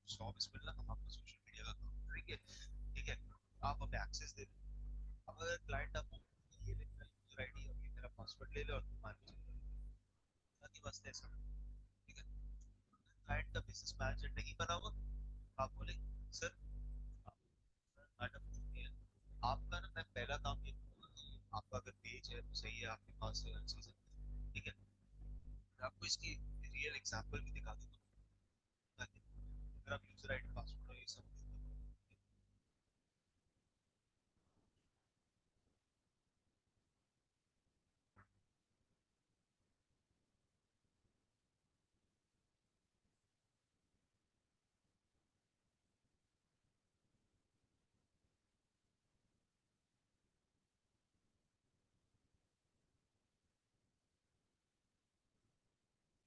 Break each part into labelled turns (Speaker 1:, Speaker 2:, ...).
Speaker 1: 100 बिस्मिल्लाह, हम आपको social media का काम करेंगे, ठीक है। आप हमें एक्सेस दे दें। अब अगर क्लाइंट आपको ये मेरा यूजर आईडी और ये मेरा पासवर्ड ले लो और तुम मान लो की वास्ते ऐसा, ठीक है। क्लाइंट का बिजनेस मैनेजर नहीं बना हुआ, आप बोलेंगे सर, मैडम चुनिए, आपका ना मैं पहला काम ये करूंगा कि आपका अगर पेज है तो सही है, आपके पास हर चीज है, ठीक है। मैं आपको इसकी रियल एग्जांपल भी दिखा दूंगा, ताकि अगर आप यूजर आईडी पासवर्ड और ये सब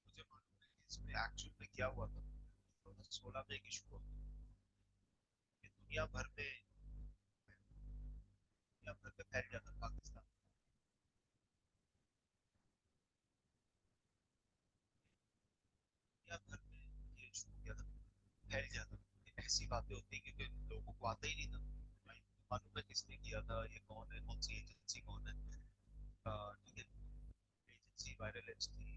Speaker 1: मुझे मालूम है कि इसमें एक्चुअल में क्या हुआ था। 2016 में एक इशू हुआ कि दुनिया भर में फैल गया था पाकिस्तान। दुनिया भर में ये इशू हो गया था, फैल गया था। ये ऐसी बातें होती हैं कि लोगों को आता ही नहीं था भाई, मालूम है किसने किया था, ये कौन है, कौन सी एजेंसी, कौन है, ठीक है। एजेंसी वायरल थी,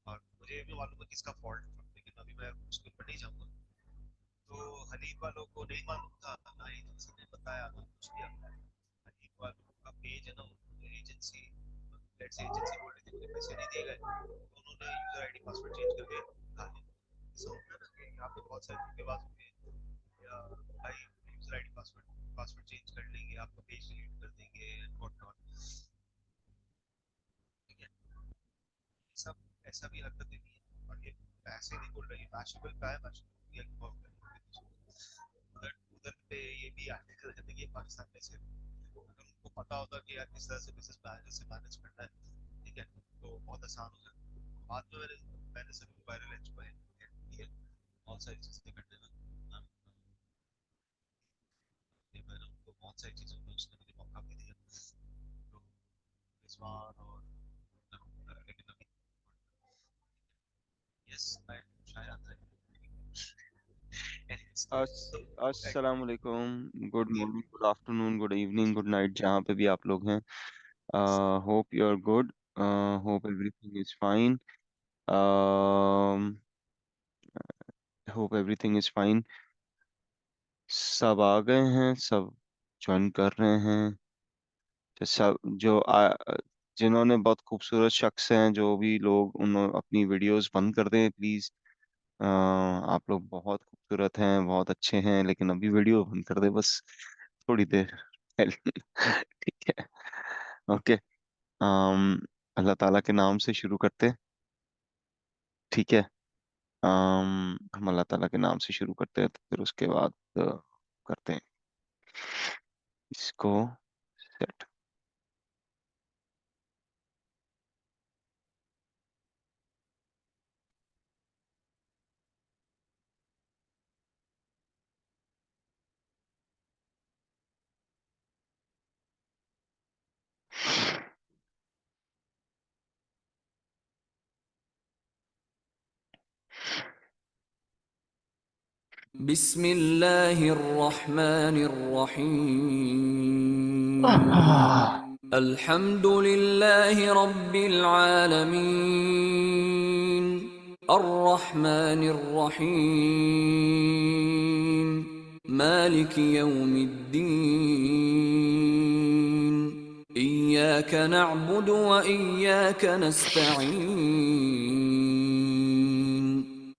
Speaker 1: और मुझे ये भी मालूम है किसका फॉल्ट था, लेकिन अभी मैं उसके ऊपर नहीं जाऊंगा। तो हनीफ वालों को नहीं मालूम था, ना एजेंसी ने बताया, ना कुछ किया। हनीफ वालों का पेज है ना, एजेंसी, लेट्स से एजेंसी बोल रही थी मुझे पैसे नहीं दिए गए, तो उन्होंने यूजर आईडी पासवर्ड चेंज करके डाल दिया। ऐसा होता है ना कि यहाँ पे बहुत सारे धोखेबाज होंगे, या भाई user ID password password change कर लेंगे, आपका पेज डिलीट कर देंगे, नॉट नॉट, ठीक है। सब ऐसा भी हरकतें नहीं है, और ये पैसे नहीं बोल रही, मैशेबल का है, मैशेबल ये बहुत उधर उधर पे ये भी आर्टिकल रहते कि ये पाकिस्तान में से, अगर उनको पता होता कि यार किस तरह से बिजनेस मैनेजर से मैनेज करना है, ठीक है, तो बहुत आसान हो जाता। बाद में मैंने सिर्फ वायरल एच बहुत सारी चीजें करने में, मैंने उनको बहुत सारी चीजों में उसने मुझे मौका भी दिया, तो रिजवान और लेकिन अभी यस मैं शायद आता है। तो
Speaker 2: अस्सलाम वालेकुम, good morning, good afternoon, good evening, good night, जहाँ पे भी आप लोग हैं। Hope you are good, hope everything is fine, hope everything is fine. सब आ गए हैं, सब ज्वाइन कर रहे हैं। तो सब जिन्होंने, बहुत खूबसूरत शख्स हैं जो भी लोग, उन्होंने अपनी वीडियोस बंद कर दें प्लीज़। आप लोग बहुत खूबसूरत हैं, बहुत अच्छे हैं, लेकिन अभी वीडियो बंद कर दे बस, थोड़ी देर। ठीक है, ओके। अल्लाह ताला के नाम से शुरू करते हैं, ठीक है। हम अल्लाह ताला के नाम से शुरू करते हैं, तो फिर उसके बाद करते हैं इसको सेट।
Speaker 3: बिस्मिल्लाहिर रहमानिर रहीम।
Speaker 2: आह,
Speaker 3: अल्हम्दुलिल्लाहि रब्बिल आलमीन। अर्रहमानिर रहीम। मालिकि यौमिद्दीन। इय्याक नअबुदु व इय्याक नस्तईन।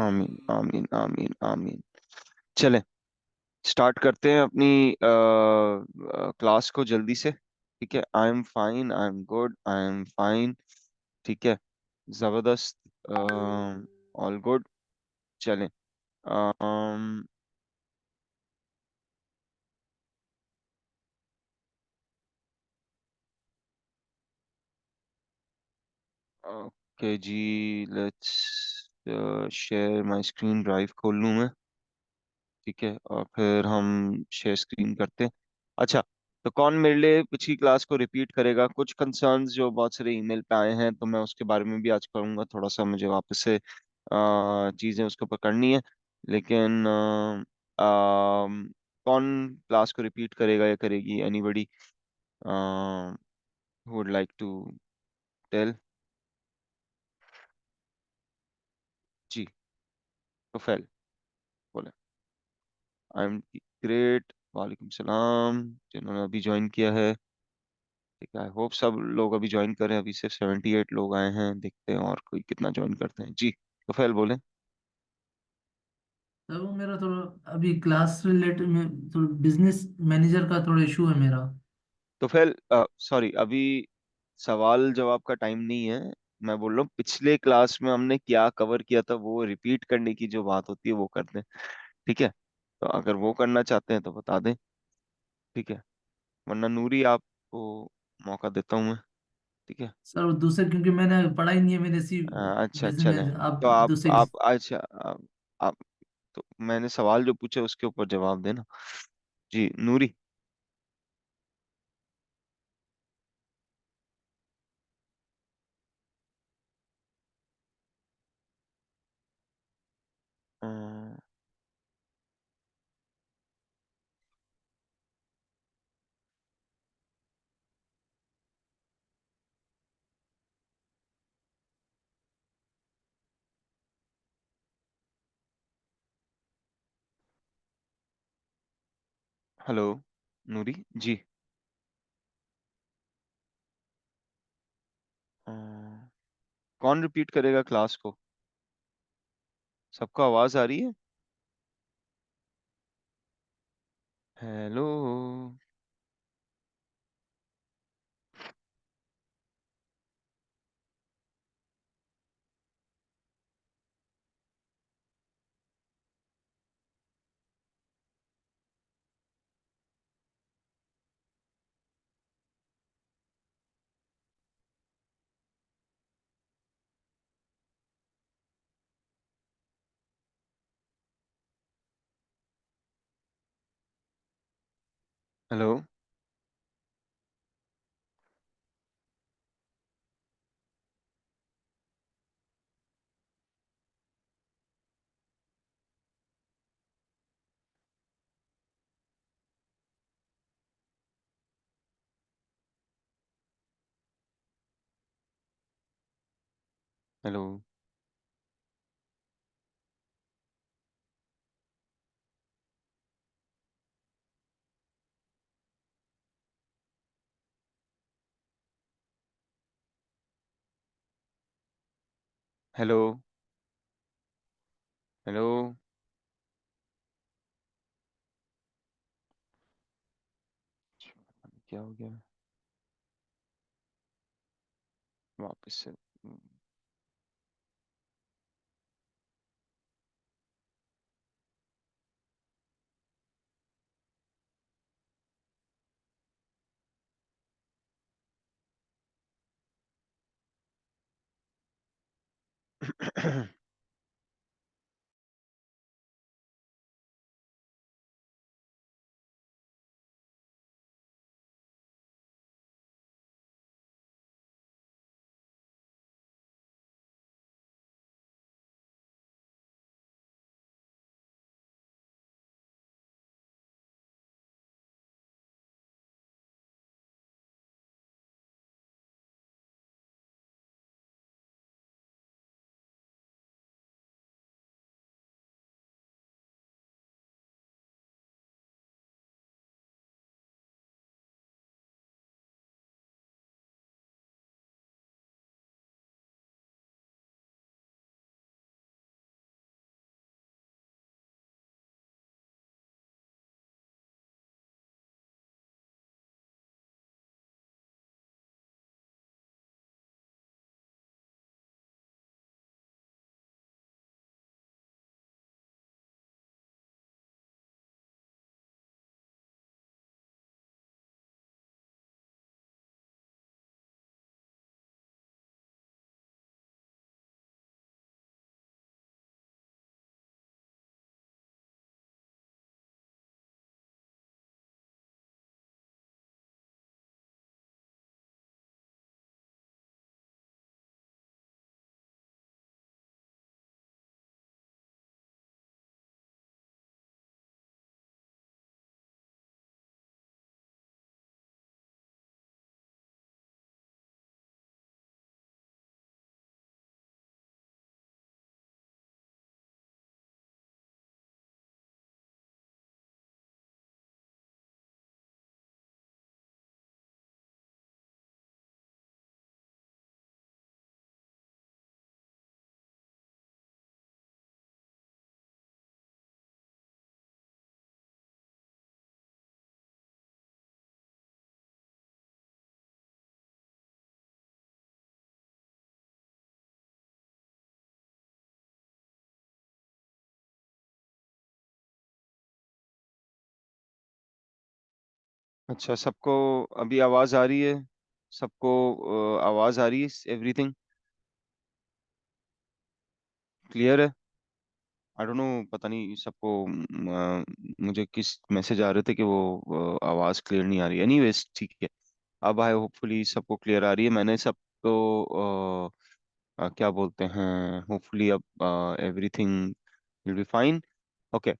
Speaker 2: आमीन आमीन आमीन आमीन। चले, स्टार्ट करते हैं अपनी क्लास को जल्दी से, ठीक है। I am fine, I am good, I am fine, ठीक है। जबरदस्त, ऑल गुड। चलें। Okay ji, let's, share my screen drive खोल लूँ मैं। ठीक है, और फिर हम शेयर स्क्रीन करते हैं। अच्छा, तो कौन मेरे लिए पिछली क्लास को रिपीट करेगा? कुछ कंसर्न्स जो बहुत सारे ईमेल पे आए हैं, तो मैं उसके बारे में भी आज करूँगा। थोड़ा सा मुझे वापस से चीज़ें उसके ऊपर करनी है। लेकिन कौन क्लास को रिपीट करेगा या करेगी? Anybody would like to tell? जी, प्रोफाइल बोले। I am great. वालेकुम सलाम, जिन्होंने अभी ज्वाइन किया है। ठीक है, आई होप सब लोग अभी ज्वाइन करें। अभी सिर्फ 78 लोग आए हैं, देखते हैं और कोई कितना ज्वाइन करते हैं। जी, प्रोफाइल बोले।
Speaker 4: सर वो मेरा थोड़ा अभी क्लास रिलेटेड में थोड़ा बिजनेस मैनेजर का थोड़ा इशू है मेरा।
Speaker 2: तो फिर सॉरी, अभी सवाल जवाब का टाइम नहीं है। मैं बोल रहा हूँ पिछले क्लास में हमने क्या कवर किया था, वो रिपीट करने की जो बात होती है वो करते हैं। ठीक है, तो अगर वो करना चाहते हैं तो बता दें। ठीक है, वरना नूरी आपको मौका देता हूँ मैं। ठीक है।
Speaker 4: सर वो दूसरे क्योंकि मैंने पढ़ा ही नहीं है, मैंने सी
Speaker 2: अच्छा, चले।
Speaker 4: बिजनेस आप
Speaker 2: तो
Speaker 4: दूसरे
Speaker 2: आप अच्छा, आप तो मैंने सवाल जो पूछे उसके ऊपर जवाब देना। जी नूरी। हेलो नूरी जी। अ, कौन रिपीट करेगा क्लास को? सबको आवाज आ रही है? Hello. Hello. Hello. Hello. Hello. क्या हो गया? वापस से अच्छा, सबको अभी आवाज आ रही है? सबको आवाज आ रही है? एवरीथिंग क्लियर है? आई डोंट नो, पता नहीं सबको मुझे किस मैसेज आ रहे थे कि वो आवाज क्लियर नहीं आ रही। एनीवेज ठीक है, अब आए होपफुली सबको क्लियर आ रही है। मैंने सबको क्या बोलते हैं, होपफुली अब everything will be fine. Okay,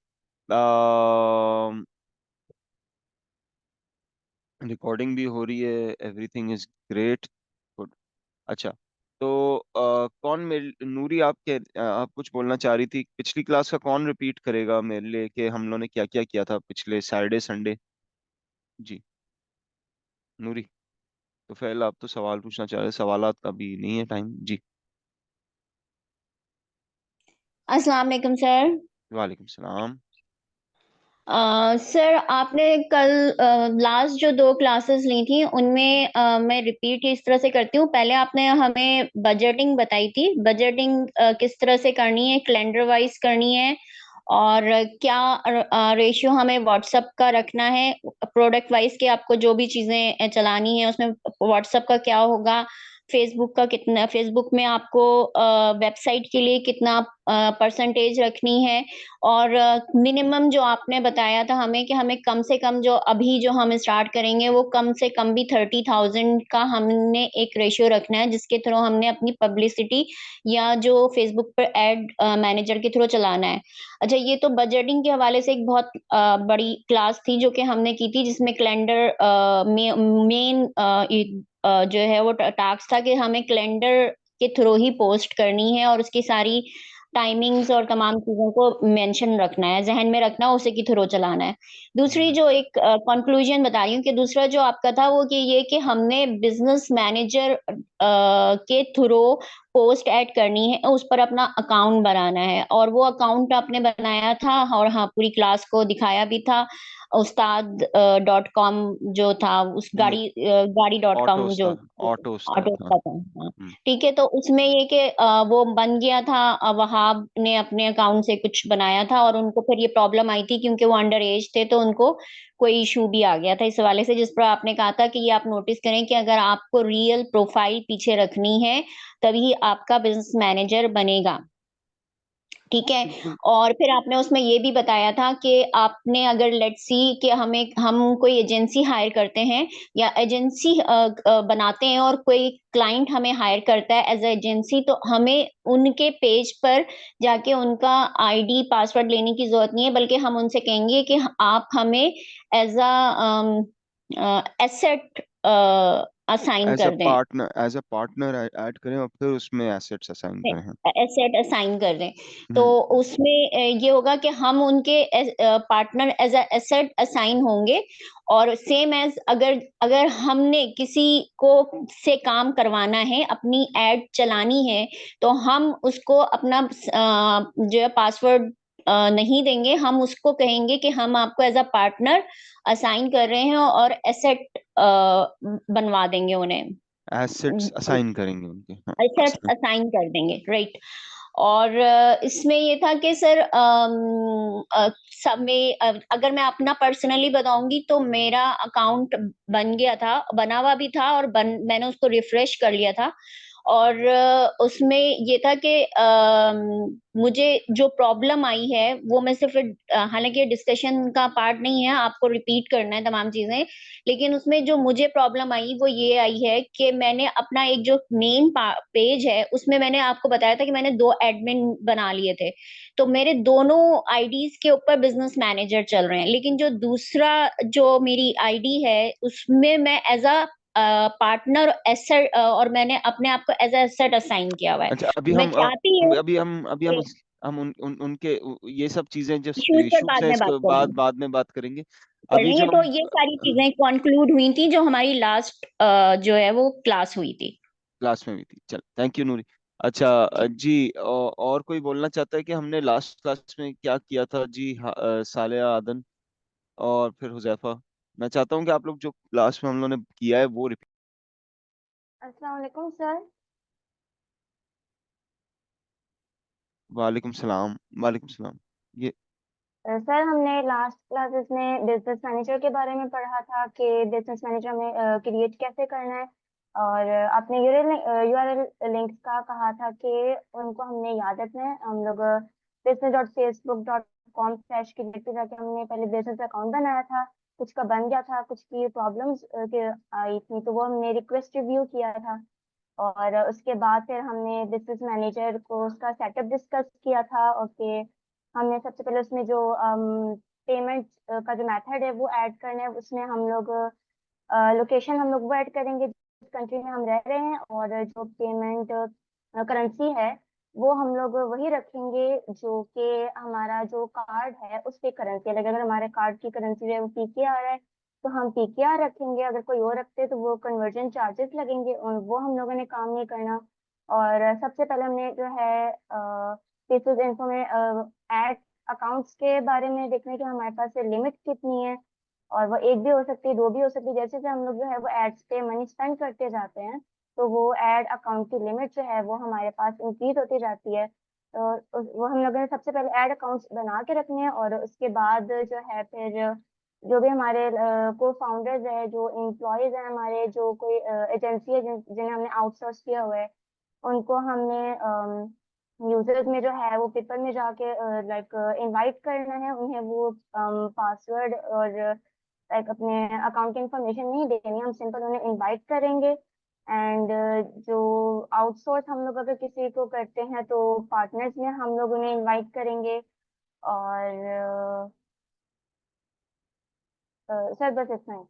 Speaker 2: recording भी हो रही है, एवरीथिंग इज ग्रेट। गुड। अच्छा, तो कौन मेरे नूरी, आप कुछ बोलना चाह रही थी? पिछली क्लास का कौन रिपीट करेगा मेरे लिए कि हम लोगों ने क्या क्या किया था पिछले सैटरडे संडे? जी, नूरी। तो फिर आप तो सवाल पूछना चाह रहे, सवालात का भी नहीं है टाइम जी।
Speaker 5: अस्सलाम वालेकुम सर।
Speaker 2: वालेकुम सलाम।
Speaker 5: सर आपने कल लास्ट जो 2 क्लासेस ली थी उनमें मैं रिपीट इस तरह से करती हूँ। पहले आपने हमें बजटिंग बताई थी। बजटिंग किस तरह से करनी है, कैलेंडर वाइज करनी है और क्या रेशियो हमें व्हाट्सएप का रखना है, प्रोडक्ट वाइज के आपको जो भी चीज़ें चलानी है उसमें व्हाट्सएप का क्या होगा, फेसबुक का कितना, फेसबुक में आपको वेबसाइट के लिए कितना परसेंटेज रखनी है और मिनिमम जो आपने बताया था हमें कि हमें कम से कम जो अभी जो हम स्टार्ट करेंगे वो कम से कम भी 30,000 का हमने एक रेशियो रखना है जिसके थ्रू हमने अपनी पब्लिसिटी या जो फेसबुक पर एड मैनेजर के थ्रू चलाना है। अच्छा, ये तो बजटिंग के हवाले से एक बहुत बड़ी क्लास थी जो कि हमने की थी जिसमें कैलेंडर मेन जो है वो टास्क था कि हमें कैलेंडर के थ्रू ही पोस्ट करनी है और उसकी सारी टाइमिंग्स और तमाम चीज़ों को मेंशन रखना है, ज़हन में रखना है, उसी के थ्रू चलाना है। दूसरी जो एक कंक्लूजन बता रही हूँ कि दूसरा जो आपका था वो कि ये कि हमने बिज़नेस मैनेजर के थ्रू पोस्ट ऐड करनी है, उस पर अपना अकाउंट बनाना है और वो अकाउंट आपने बनाया था और हाँ, पूरी क्लास को दिखाया भी था। उस्ताद डॉट कॉम जो था उस गाड़ी डॉट
Speaker 2: ऑटो
Speaker 5: कॉम जो
Speaker 2: उस्ताद, ऑटो उस्ताद,
Speaker 5: ऑटो
Speaker 2: हाँ।
Speaker 5: का था, हाँ। ठीक है, तो उसमें ये कि वो बन गया था, वहाब ने अपने अकाउंट से कुछ बनाया था और उनको फिर ये प्रॉब्लम आई थी क्योंकि वो अंडर एज थे तो उनको कोई इशू भी आ गया था इस हवाले से, जिस पर आपने कहा था कि ये आप नोटिस करें कि अगर आपको रियल प्रोफाइल पीछे रखनी है तभी आपका बिजनेस मैनेजर बनेगा। ठीक है।
Speaker 2: बिल्कुल।
Speaker 5: और फिर आपने उसमें ये भी बताया था कि आपने अगर लेट्स सी कि हम कोई एजेंसी हायर करते हैं या एजेंसी बनाते हैं और कोई क्लाइंट हमें हायर करता है एज अ एजेंसी, तो हमें उनके पेज पर जाके उनका आईडी पासवर्ड लेने की जरूरत नहीं है, बल्कि हम उनसे कहेंगे कि आप हमें एज अ एसेट असाइन कर दें।
Speaker 2: एज अ पार्टनर ऐड करें और फिर उसमें एसेट्स असाइन करें, हाँ।
Speaker 5: एसेट असाइन कर दें, तो
Speaker 2: हम्म।
Speaker 5: उसमें ये होगा कि हम उनके partner as a asset assign होंगे और सेम एज अगर अगर हमने किसी को से काम करवाना है, अपनी एड चलानी है, तो हम उसको अपना जो है पासवर्ड नहीं देंगे, हम उसको कहेंगे कि हम आपको एज अ पार्टनर असाइन कर रहे हैं और एसेट बनवा देंगे उन्हें,
Speaker 2: एसेट्स असाइन करेंगे उनके, हाँ।
Speaker 5: एसेट्स असाइन कर देंगे, राइट। और इसमें ये था कि सर सब में अगर मैं अपना पर्सनली बताऊंगी तो मेरा अकाउंट बन गया था, बना हुआ भी था और मैंने उसको रिफ्रेश कर लिया था और उसमें ये था कि मुझे जो प्रॉब्लम आई है वो मैं सिर्फ हालांकि डिस्कशन का पार्ट नहीं है, आपको रिपीट करना है तमाम चीजें, लेकिन उसमें जो मुझे प्रॉब्लम आई वो ये आई है कि मैंने अपना एक जो मेन पेज है उसमें मैंने आपको बताया था कि मैंने 2 एडमिन बना लिए थे। तो मेरे दोनों आईडीज के ऊपर बिजनेस मैनेजर चल रहे हैं, लेकिन जो दूसरा जो मेरी आईडी है उसमें मैं एज़ अ पार्टनर एसेट और मैंने अपने आप को एज़ अ एसेट असाइन किया हुआ है।
Speaker 2: अच्छा, अभी
Speaker 5: मैं
Speaker 2: हम
Speaker 5: चाहती हूँ
Speaker 2: अभी हम
Speaker 5: कि
Speaker 2: हम उनके ये सब चीजें जो
Speaker 5: इश्यूज पर
Speaker 2: इश्यूज
Speaker 5: बाद
Speaker 2: है
Speaker 5: में बात
Speaker 2: इसको
Speaker 5: करेंगे।
Speaker 2: बाद में बात करेंगे। अभी
Speaker 5: चलिए,
Speaker 2: जो
Speaker 5: तो
Speaker 2: हम
Speaker 5: ये सारी चीजें कंक्लूड हुई थी जो हमारी लास्ट जो है वो क्लास हुई थी।
Speaker 2: क्लास में भी थी, चल थैंक यू नूरी। अच्छा, जी, और कोई बोलना चाहता है कि हमने लास्ट क्लास में क्या किया था? जी हाँ, सालेहा, आदन और फिर हुजैफा। मैं चाहता हूँ कि आप लोग जो क्लास में हम लोगों ने किया है वो रिपीट।
Speaker 6: अस्सलाम वालेकुम सर।
Speaker 2: वालेकुम सलाम। वालेकुम सलाम। ये
Speaker 6: सर हमने लास्ट क्लासेस में बिजनेस मैनेजर के बारे में पढ़ा था कि बिजनेस मैनेजर में क्रिएट कैसे करना है। और आपने यूआरएल लिंक्स का कहा था कि उनको हमने याद रखना है। हम लोग business.facebook.com/create पे जाके हमने पहले बिजनेस अकाउंट बनाया था। कुछ का बन गया था, कुछ की प्रॉब्लम्स आई थी, तो वो हमने रिक्वेस्ट रिव्यू किया था। और उसके बाद फिर हमने बिजनेस मैनेजर को उसका सेटअप डिस्कस किया था। और फिर हमने सबसे पहले उसमें जो पेमेंट का जो मेथड है वो ऐड करना है। उसमें हम लोग लोकेशन हम लोग वो ऐड करेंगे जिस कंट्री में हम रह रहे हैं, और जो पेमेंट करेंसी है वो हम लोग वही रखेंगे जो कि हमारा जो कार्ड है उस पे करेंसी लगेगा। अगर हमारे कार्ड की करेंसी जो है वो पीकेआर है तो हम पीकेआर रखेंगे, अगर कोई और रखते हैं तो वो कन्वर्जन चार्जेस लगेंगे, और वो हम लोगों ने काम नहीं करना। और सबसे पहले हमने जो है पीसेस इन्फो में ऐड अकाउंट्स के बारे में देखना है कि हमारे पास लिमिट कितनी है। और वो एक भी हो सकती है, दो भी हो सकती है। जैसे जैसे हम लोग जो है वो एड्स पे मनी स्पेंड करते जाते हैं तो वो एड अकाउंट की लिमिट जो है वो हमारे पास इंक्रीज होती जाती है। तो वो हम लोगों ने सबसे पहले ऐड अकाउंट्स बना के रखने हैं, और उसके बाद जो है फिर जो भी हमारे को फाउंडर्स है, जो एम्प्लॉयज हैं हमारे, जो कोई एजेंसी है जिन्हें हमने आउटसोर्स किया हुआ है, उनको हमने यूजर्स में जो है वो पेपर में जाके लाइक इनवाइट करना है उन्हें। वो पासवर्ड और लाइक अपने अकाउंट की इंफॉर्मेशन नहीं देनी, हम सिंपल उन्हें इनवाइट करेंगे। एंड जो आउटसोर्स हम लोग अगर किसी को करते हैं तो पार्टनर्स में हम लोग उन्हें इनवाइट करेंगे। और सर बस इतना ही।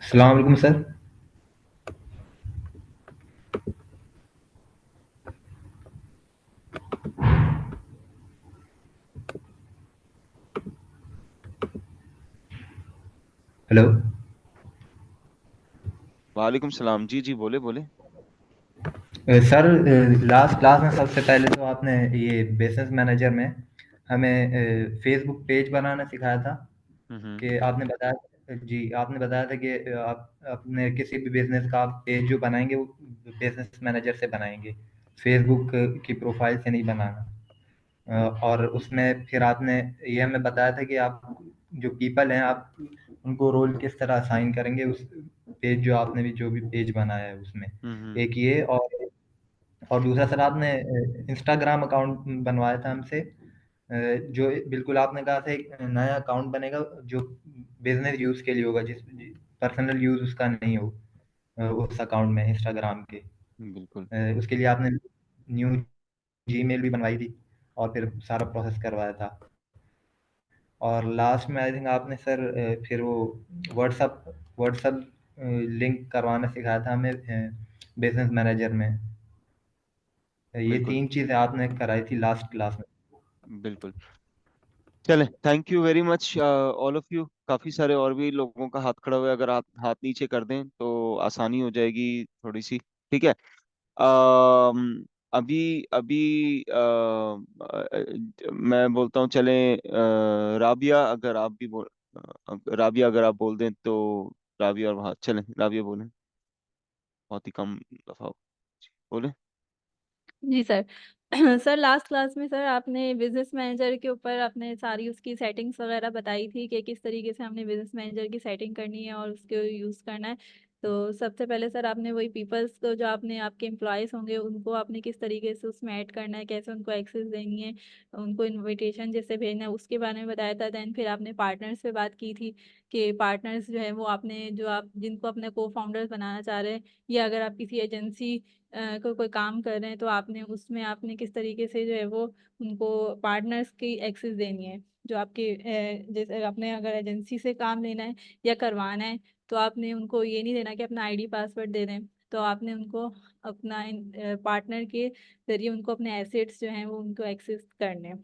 Speaker 7: अस्सलाम वालेकुम सर। हेलो
Speaker 2: वालेकुम सलाम। जी जी, बोले बोले।
Speaker 7: सर, लास्ट क्लास में सबसे पहले तो आपने ये बिजनेस मैनेजर में हमें फेसबुक पेज बनाना सिखाया था।
Speaker 2: हम्म।
Speaker 7: कि आपने बताया, जी आपने बताया था कि आप अपने किसी भी बिजनेस का आप पेज जो बनाएंगे वो बिजनेस मैनेजर से बनाएंगे, फेसबुक की प्रोफाइल से नहीं बनाना। और उसमें फिर आपने ये हमें बताया था कि आप जो पीपल हैं आप उनको रोल किस तरह असाइन करेंगे उस पेज जो आपने भी जो भी पेज बनाया है उसमें।
Speaker 2: हम्म।
Speaker 7: एक ये, और दूसरा सर आपने इंस्टाग्राम अकाउंट बनवाया था हमसे। जो बिल्कुल आपने कहा था एक नया अकाउंट बनेगा जो बिजनेस यूज के लिए होगा, जिस पर्सनल यूज उसका नहीं हो उस अकाउंट में इंस्टाग्राम के।
Speaker 2: बिल्कुल।
Speaker 7: उसके लिए आपने न्यू जीमेल भी बनवाई थी और फिर सारा प्रोसेस करवाया था। और लास्ट में आई थिंक आपने सर फिर वो व्हाट्सअप व्हाट्सअप लिंक करवाना सिखाया था हमें बिजनेस मैनेजर में। ये
Speaker 2: बिल्कुल।
Speaker 7: 3 चीज़ें आपने कराई थी लास्ट क्लास में।
Speaker 2: बिल्कुल। चले, thank you very much all of you. काफी सारे और भी लोगों का हाथ खड़ा हुआ है, अगर आप हाथ नीचे कर दें तो आसानी हो जाएगी थोड़ी सी। ठीक है। अभी अभी मैं बोलता हूँ, चलें। राबिया, अगर आप भी राबिया अगर आप बोल दें तो। राबिया और वहाँ चलें, राबिया बोलें। बहुत ही कम दफा बोले।
Speaker 8: जी सर। सर लास्ट क्लास में सर आपने बिजनेस मैनेजर के ऊपर आपने सारी उसकी सेटिंग्स वगैरह बताई थी कि किस तरीके से हमने बिजनेस मैनेजर की सेटिंग करनी है और उसको यूज़ करना है। तो सबसे पहले सर आपने वही पीपल्स को जो आपने आपके एम्प्लॉयज़ होंगे उनको आपने किस तरीके से उसमें ऐड करना है, कैसे उनको एक्सेस देनी है, उनको इनविटेशन जैसे भेजना है उसके बारे में बताया था। देन फिर आपने पार्टनर्स पे बात की थी कि पार्टनर्स जो है वो आपने जो आप जिनको अपने को फाउंडर्स बनाना चाह रहे हैं, या अगर आप किसी एजेंसी को कोई काम कर रहे हैं तो आपने उसमें आपने किस तरीके से जो है वो उनको पार्टनर्स की एक्सेस देनी है। जो आपके जैसे आपने अगर एजेंसी से काम लेना है या करवाना है तो आपने उनको ये नहीं देना कि अपना आईडी पासवर्ड दे दें, तो आपने उनको अपना पार्टनर के जरिए उनको अपने एसेट्स जो हैं वो उनको एक्सेस करने हैं,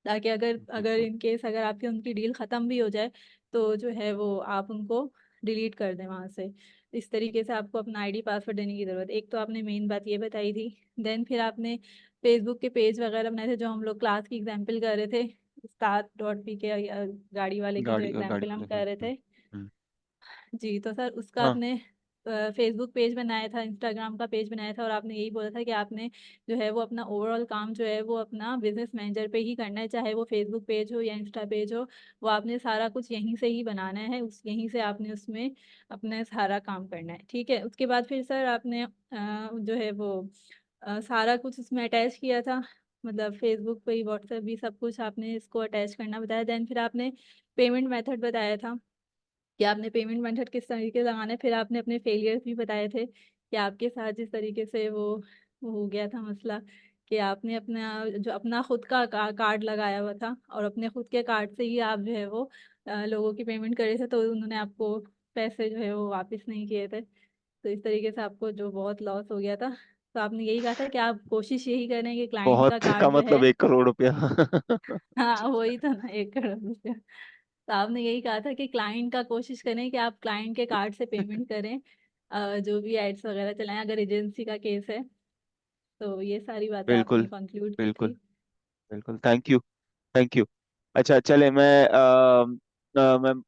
Speaker 8: ताकि अगर अगर
Speaker 2: बिल्कुल।
Speaker 8: इन केस अगर आपकी उनकी डील ख़त्म भी हो जाए तो जो है वो आप उनको डिलीट कर दें वहाँ से। इस तरीके से आपको अपना आईडी पासवर्ड देने की ज़रूरत। एक तो आपने मेन बात ये बताई थी। देन फिर आपने फेसबुक के पेज वगैरह बनाए थे जो हम लोग क्लास की एग्जाम्पल कर रहे थे, start.pk गाड़ी वाले की जो
Speaker 2: गाड़ी
Speaker 8: एग्जाम्पल हम
Speaker 2: वाले।
Speaker 8: कर रहे थे।
Speaker 2: हम्म।
Speaker 8: जी, तो सर उसका
Speaker 2: हाँ
Speaker 8: आपने फेसबुक पेज बनाया था, इंस्टाग्राम का पेज बनाया था, और आपने यही बोला था कि आपने जो है वो अपना ओवरऑल काम जो है वो अपना बिजनेस मैनेजर पे ही करना है, चाहे वो फेसबुक पेज हो या इंस्टा पेज हो, वो आपने सारा कुछ यहीं से ही बनाना है, उस यहीं से आपने उसमें अपना सारा काम करना है। ठीक है, उसके बाद फिर सर आपने जो है वो सारा कुछ उसमें अटैच किया था, मतलब फेसबुक पे ही, व्हाट्सएप भी, सब कुछ आपने इसको अटैच करना बताया। देन फिर आपने पेमेंट मेथड बताया था कि आपने पेमेंट मेथड किस तरीके से लगाना है। फिर आपने अपने फेलियर्स भी बताए थे कि आपके साथ जिस तरीके से वो हो गया था मसला, कि आपने अपना जो अपना खुद का कार्ड लगाया हुआ था, और अपने खुद के कार्ड से ही आप जो है वो लोगों की पेमेंट करे थे, तो उन्होंने आपको पैसे जो है वो वापस नहीं किए थे, तो इस तरीके से आपको जो बहुत लॉस हो गया था। तो आपने यही कहा था कि आप कोशिश यही करें कि क्लाइंट का
Speaker 2: बहुत का
Speaker 8: कार्ड जो है,
Speaker 2: मतलब 1 करोड़ रुपया।
Speaker 8: हाँ वही तो ना, 1 करोड़। तो आपने यही कहा था कि क्लाइंट का कोशिश करें कि आप क्लाइंट के कार्ड से पेमेंट करें, जो भी एड्स वगैरह चलाएं, अगर एजेंसी का केस है। तो ये सारी बातें
Speaker 2: बिल्कुल
Speaker 8: आपने कंक्लूड की
Speaker 2: बिल्कुल
Speaker 8: थी।
Speaker 2: बिल्कुल, थैंक यू थैंक यू। अच्छा चले, मैं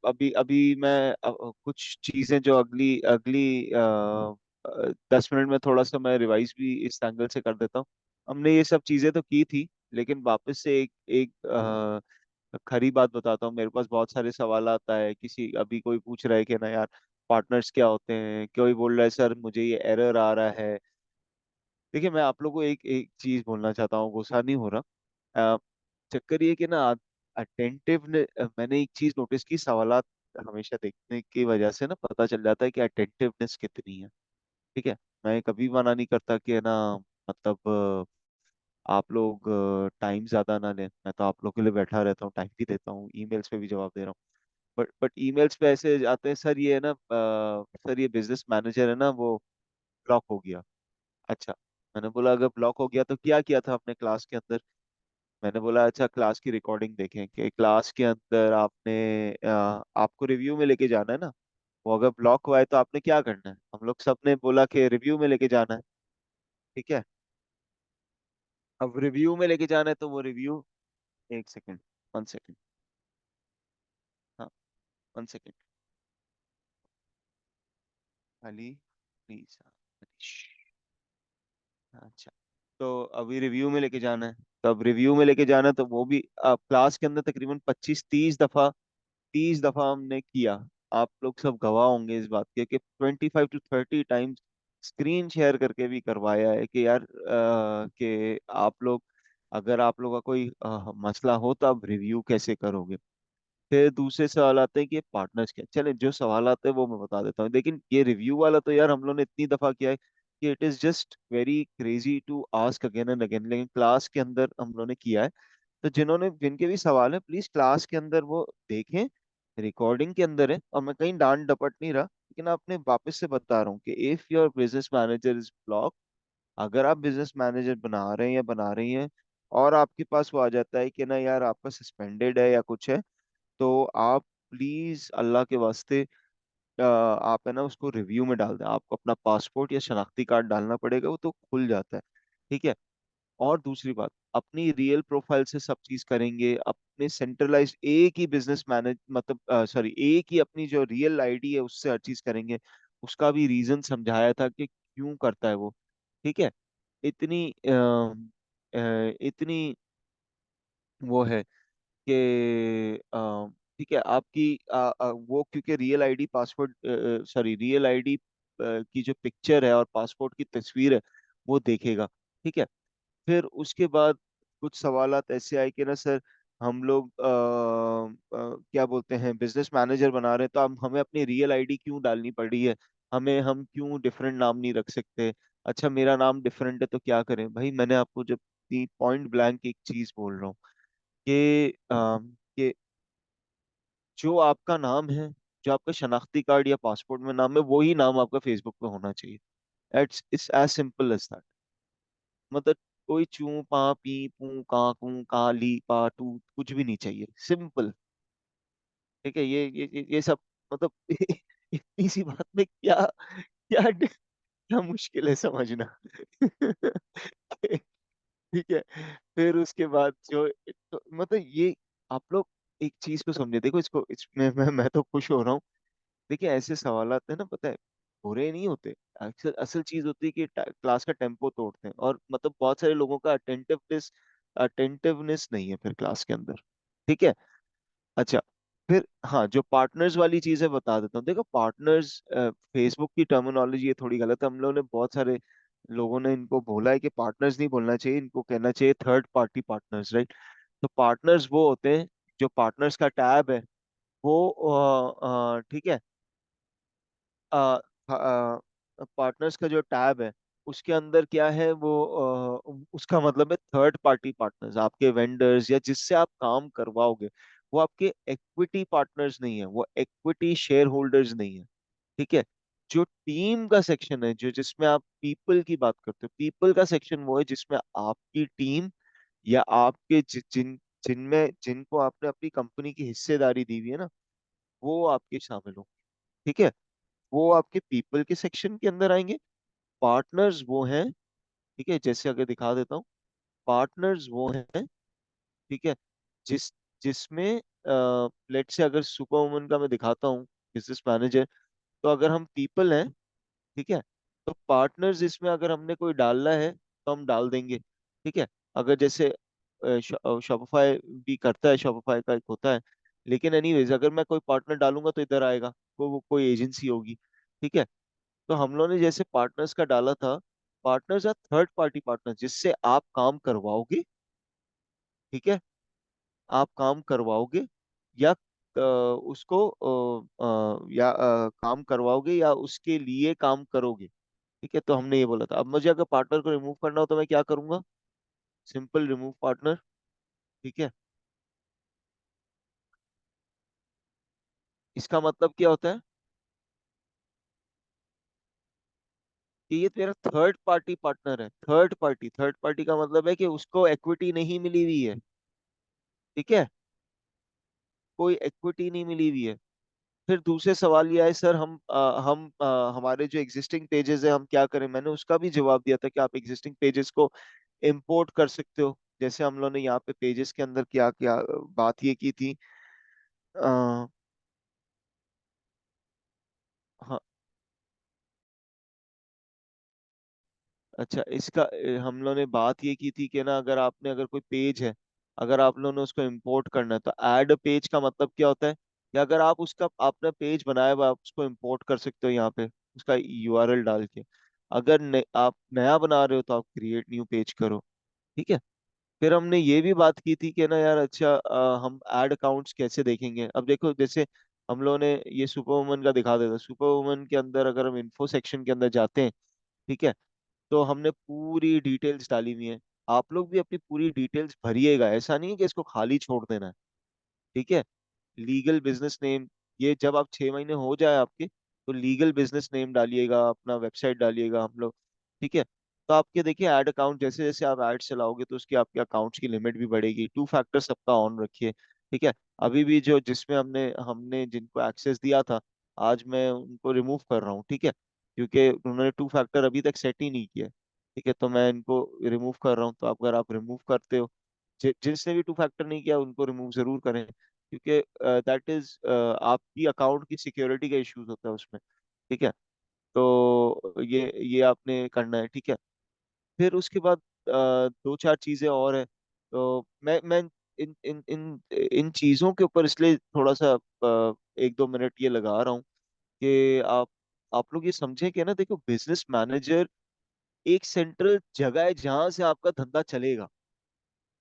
Speaker 2: अभी अभी मैं कुछ चीजें जो अगली अगली 10 मिनट में थोड़ा सा मैं रिवाइज भी इस एंगल से कर देता हूँ। हमने ये सब चीजें तो की थी, लेकिन वापस से एक एक खरी बात बताता हूँ। मेरे पास बहुत सारे सवाल आता है, किसी अभी कोई पूछ रहा है कि ना यार पार्टनर्स क्या होते हैं, कोई बोल रहा है सर मुझे ये एरर आ रहा है। देखिए मैं आप लोगों को एक एक चीज बोलना चाहता हूँ, गुस्सा नहीं हो रहा। चक्कर ये कि ना अटेंटिव ने मैंने एक चीज नोटिस की, सवालात हमेशा देखने की वजह से ना पता चल जाता है कि अटेंटिवनेस कितनी है। ठीक है, मैं कभी मना नहीं करता कि है ना, मतलब आप लोग टाइम ज्यादा ना लें, मैं तो आप लोग के लिए बैठा रहता हूँ, टाइम भी देता हूँ, ईमेल्स पे भी जवाब दे रहा हूँ। बट ईमेल्स पे ऐसे आते हैं सर ये है ना, सर ये बिजनेस मैनेजर है ना वो ब्लॉक हो गया। अच्छा, मैंने बोला अगर ब्लॉक हो गया तो क्या किया था आपने क्लास के अंदर? मैंने बोला अच्छा क्लास की रिकॉर्डिंग देखें कि क्लास के अंदर आपने आपको रिव्यू में लेके जाना है ना, वो अगर ब्लॉक हुआ है तो आपने क्या करना है? हम लोग सब ने बोला कि रिव्यू में लेके जाना है। ठीक है, अब रिव्यू में लेके जाना है तो वो रिव्यू, 1 सेकेंड, 1 सेकेंड, हाँ 1 सेकेंड, अली प्लीज, अच्छा, तो अभी रिव्यू में लेके जाना है, तो अब रिव्यू में लेके जाना है तो वो भी क्लास के अंदर तकरीबन 25-30 दफा, 30 दफा हमने किया। आप लोग सब गवाह होंगे इस बात के कि 25 to 30 टाइम्स स्क्रीन शेयर करके भी करवाया है कि यार कि आप लोग, अगर आप लोग का कोई मसला हो तो आप रिव्यू कैसे करोगे। फिर दूसरे सवाल आते हैं कि पार्टनर्स क्या, चले जो सवाल आते हैं वो मैं बता देता हूँ, लेकिन ये रिव्यू वाला तो यार हम लोगों ने इतनी दफा किया है कि it is just very crazy to ask again and again, लेकिन क्लास के अंदर हम लोगों ने किया है। तो जिन्होंने जिनके भी सवाल है प्लीज क्लास के अंदर वो देखें, रिकॉर्डिंग के अंदर है, और मैं कहीं डांट डपट नहीं रहा, लेकिन आपने वापस से बता रहा हूँ कि if your business manager is block, अगर आप बिजनेस मैनेजर बना रहे हैं या बना रही हैं और आपके पास वो आ जाता है कि ना यार आपका सस्पेंडेड है या कुछ है, तो आप प्लीज अल्लाह के वास्ते आप है ना उसको रिव्यू में डाल दें। आपको अपना पासपोर्ट या शनाख्ती कार्ड डालना पड़ेगा, वो तो खुल जाता है। ठीक है, और दूसरी बात, अपनी रियल प्रोफाइल से सब चीज करेंगे, अपने सेंट्रलाइज एक ही बिजनेस मैनेज मतलब सॉरी एक ही अपनी जो रियल आईडी है उससे हर चीज करेंगे। उसका भी रीजन समझाया था कि क्यों करता है वो। ठीक है, इतनी इतनी वो है कि ठीक है आपकी वो क्योंकि real ID password sorry real ID की जो पिक्चर है और पासपोर्ट की तस्वीर है वो देखेगा। ठीक है, फिर उसके बाद कुछ सवालात ऐसे आए कि ना सर हम लोग क्या बोलते हैं बिजनेस मैनेजर बना रहे हैं तो अब हमें अपनी रियल आईडी क्यों डालनी पड़ी है, हमें हम क्यों डिफरेंट नाम नहीं रख सकते? अच्छा मेरा नाम डिफरेंट है तो क्या करें? भाई मैंने आपको जब पॉइंट ब्लैंक एक चीज बोल रहा हूँ कि जो आपका नाम है, जो आपका शनाख्ती कार्ड या पासपोर्ट में नाम है, वही नाम आपका फेसबुक पे होना चाहिए। It's as simple as that. मतलब कोई चू पा पी पू का कू का ली पा टू कुछ भी नहीं चाहिए, सिंपल। ठीक है, ये सब मतलब इतनी सी बात में क्या क्या क्या मुश्किल है समझना। ठीक है, फिर उसके बाद जो तो, मतलब ये आप लोग एक चीज को समझे, देखो इसको इसमें मैं तो खुश हो रहा हूँ देखिए ऐसे सवाल आते हैं ना, पता है, बुरे नहीं होते। अक्सर असल चीज होती है कि क्लास का टेम्पो तोड़ते हैं, और मतलब बहुत सारे लोगों का अटेंटिवनेस नहीं है फिर क्लास के अंदर। ठीक है। अच्छा, फिर हाँ, जो पार्टनर्स वाली चीज है बता देता हूँ। देखो पार्टनर्स, फेसबुक की टर्मिनोलॉजी ये थोड़ी गलत है। हम लोगों ने बहुत सारे लोगों ने इनको बोला है कि पार्टनर्स नहीं बोलना चाहिए, इनको कहना चाहिए थर्ड पार्टी पार्टनर्स, राइट। तो पार्टनर्स वो होते हैं, जो पार्टनर्स का टैब है वो ठीक है, पार्टनर्स का जो टैब है उसके अंदर क्या है वो, उसका मतलब है थर्ड पार्टी पार्टनर्स, आपके वेंडर्स या जिससे आप काम करवाओगे, वो आपके इक्विटी पार्टनर्स नहीं है, वो इक्विटी शेयर होल्डर्स नहीं है। ठीक है। जो टीम का सेक्शन है, जो जिसमें आप पीपल की बात करते हो, पीपल का सेक्शन वो है जिसमें आपकी टीम या आपके जिनमें जिनको आपने अपनी कंपनी की हिस्सेदारी दी हुई है ना, वो आपके शामिल हो। ठीक है। वो आपके पीपल के सेक्शन के अंदर आएंगे। पार्टनर्स वो हैं, ठीक है, जैसे अगर दिखा देता हूँ, पार्टनर्स वो हैं, ठीक है, जिस जिसमें लेट से अगर सुपर वुमन का मैं दिखाता हूँ, बिजनेस मैनेजर, तो अगर हम पीपल हैं, ठीक है, तो पार्टनर्स इसमें अगर हमने कोई डालना है तो हम डाल देंगे। ठीक है। अगर जैसे शॉपिफाई भी करता है, शॉपिफाई का एक होता है, लेकिन एनीवेज अगर मैं कोई पार्टनर डालूंगा तो इधर आएगा, वो कोई एजेंसी होगी। ठीक है। तो हम लोगों ने जैसे पार्टनर्स का डाला था, partners are third party partner जिससे आप काम करवाओगे। ठीक है। आप काम करवाओगे या उसको काम करवाओगे या उसके लिए काम करोगे। ठीक है। तो हमने ये बोला था। अब मुझे अगर पार्टनर को रिमूव करना हो तो मैं क्या करूंगा? Simple remove partner. ठीक है। इसका मतलब क्या होता है कि ये तेरा थर्ड पार्टी पार्टनर है। थर्ड पार्टी का मतलब है कि उसको इक्विटी नहीं मिली हुई है। ठीक है। कोई इक्विटी नहीं मिली हुई है। फिर दूसरे सवाल ये आए, सर हमारे जो एग्जिस्टिंग पेजेस है हम क्या करें? मैंने उसका भी जवाब दिया था कि आप एग्जिस्टिंग पेजेस को इंपोर्ट कर सकते हो। जैसे हम लोगों ने यहाँ पे पेजेस के अंदर क्या क्या बात ये की थी। आ, हाँ, अच्छा, इसका हम लोगों ने बात ये की थी कि ना, अगर कोई पेज है, अगर आप लोगों ने उसको इंपोर्ट करना है तो ऐड पेज का मतलब क्या होता है कि अगर आप उसका आपने पेज बनाया हुआ है, आप उसको इंपोर्ट कर सकते हो यहाँ पे, उसका यूआरएल डाल के। अगर आप नया बना रहे हो तो आप क्रिएट न्यू पेज करो। ठीक है। फिर हमने ये भी बात की थी कि ना यार, अच्छा, हम ऐड अकाउंट्स कैसे देखेंगे? अब देखो, जैसे हम लोगों ने ये सुपर वुमन का दिखा देता, सुपर वुमन के अंदर अगर हम इन्फो सेक्शन के अंदर जाते हैं, ठीक है, तो हमने पूरी डिटेल्स डाली हुई है। आप लोग भी अपनी पूरी डिटेल्स भरिएगा, ऐसा नहीं है कि इसको खाली छोड़ देना है। ठीक है। लीगल बिजनेस नेम, ये जब आप 6 महीने हो जाए आपके, तो लीगल बिजनेस नेम डालिएगा, अपना वेबसाइट डालिएगा हम लोग। ठीक है। तो आपके देखिए ऐड अकाउंट, जैसे जैसे आप ऐड चलाओगे तो उसकी आपके अकाउंट्स की लिमिट भी बढ़ेगी। टू फैक्टर सबका ऑन रखिए। ठीक है। अभी भी जो जिसमें हमने हमने जिनको एक्सेस दिया था, आज मैं उनको रिमूव कर रहा हूँ। ठीक है। क्योंकि उन्होंने टू फैक्टर अभी तक सेट ही नहीं किया। ठीक है। तो मैं इनको रिमूव कर रहा हूँ। तो अगर आप रिमूव करते हो, जिसने भी टू फैक्टर नहीं किया उनको रिमूव जरूर करें, क्योंकि दैट इज आपकी अकाउंट की सिक्योरिटी का इश्यूज होता है उसमें। ठीक है। तो ये आपने करना है। ठीक है। फिर उसके बाद दो चार चीजें और है। तो मैं इन इन इन इन चीजों के ऊपर इसलिए थोड़ा सा 1-2 मिनट ये लगा रहा हूँ कि आप लोग ये समझें कि ना, देखो, बिजनेस मैनेजर एक सेंट्रल जगह है जहां से आपका धंधा चलेगा।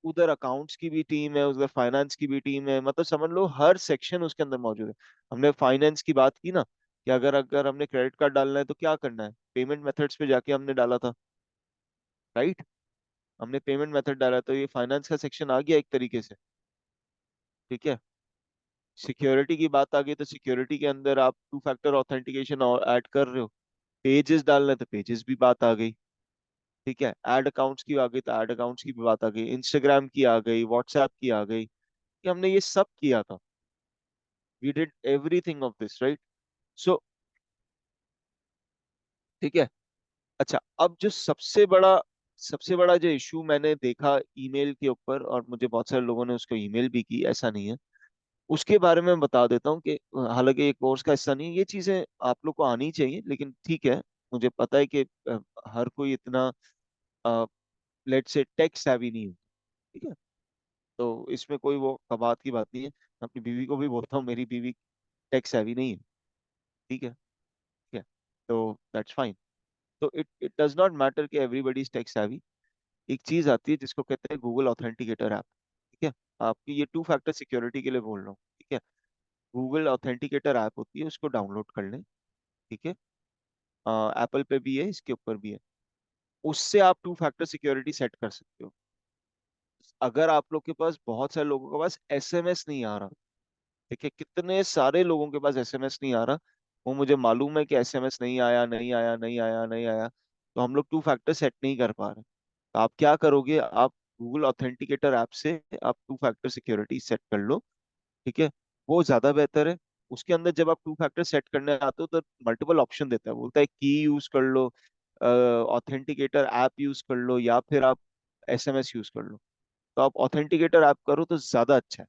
Speaker 2: उधर अकाउंट्स की भी टीम है, उधर फाइनेंस की भी टीम है, मतलब समझ लो हर सेक्शन उसके अंदर मौजूद है। हमने फाइनेंस की बात की ना, कि अगर अगर हमने क्रेडिट कार्ड डालना है तो क्या करना है, पेमेंट मेथड्स पे जाके हमने डाला था, राइट। हमने पेमेंट मेथड डाला, तो ये फाइनेंस का सेक्शन आ गया एक तरीके से। ठीक है। सिक्योरिटी की बात आ गई, तो सिक्योरिटी के अंदर आप टू फैक्टर ऑथेंटिकेशन और ऐड कर रहे हो। पेजेस डालना है तो पेजेस भी बात आ गई। ठीक है। ऐड अकाउंट्स की आ गई तो ऐड अकाउंट्स की भी बात आ गई, इंस्टाग्राम की आ गई, व्हाट्सएप की आ गई, कि हमने ये सब किया था। We did everything of this, right. So ठीक है। अच्छा, अब जो सबसे बड़ा जो इशू मैंने देखा ईमेल के ऊपर, और मुझे बहुत सारे लोगों ने उसको ईमेल भी की, ऐसा नहीं है, उसके बारे में बता देता हूँ कि हालांकि ये कोर्स का हिस्सा नहीं है, ये चीजें आप लोग को आनी चाहिए, लेकिन ठीक है, मुझे पता है कि हर कोई इतना लेट से टेक savvy नहीं है। ठीक है, तो इसमें कोई वो कबात की बात नहीं है। मैं अपनी बीवी को भी बोलता हूँ, मेरी बीवी टेक savvy नहीं है। ठीक है, ठीक है, तो दैट्स फाइन। तो it it does not matter कि एवरीबडी इज टेक savvy। एक चीज आती है जिसको कहते हैं गूगल ऑथेंटिकेटर ऐप। ठीक है, आपकी ये टू फैक्टर सिक्योरिटी के लिए बोल रहा हूँ। ठीक है, गूगल ऑथेंटिकेटर ऐप होती है, उसको डाउनलोड कर लें। ठीक है, एप्पल पे भी है, इसके ऊपर भी है। उससे आप टू फैक्टर सिक्योरिटी सेट कर सकते हो। अगर आप लोग के पास, बहुत सारे लोगों के पास एसएमएस नहीं आ रहा, देखिए कितने सारे लोगों के पास एसएमएस नहीं आ रहा, वो मुझे मालूम है कि एसएमएस नहीं आया, नहीं आया, नहीं आया, नहीं आया, तो हम लोग टू फैक्टर सेट नहीं कर पा रहे। तो आप क्या करोगे, आप गूगल ऑथेंटिकेटर ऐप से आप टू फैक्टर सिक्योरिटी सेट कर लो। ठीक है, वो ज्यादा बेहतर है। उसके अंदर जब आप टू फैक्टर सेट करने आते हो तो मल्टीपल ऑप्शन देता है, बोलता है की यूज कर लो, ऑथेंटिकेटर ऐप यूज कर लो, या फिर आप एसएमएस यूज कर लो। तो आप ऑथेंटिकेटर ऐप करो तो ज्यादा अच्छा है।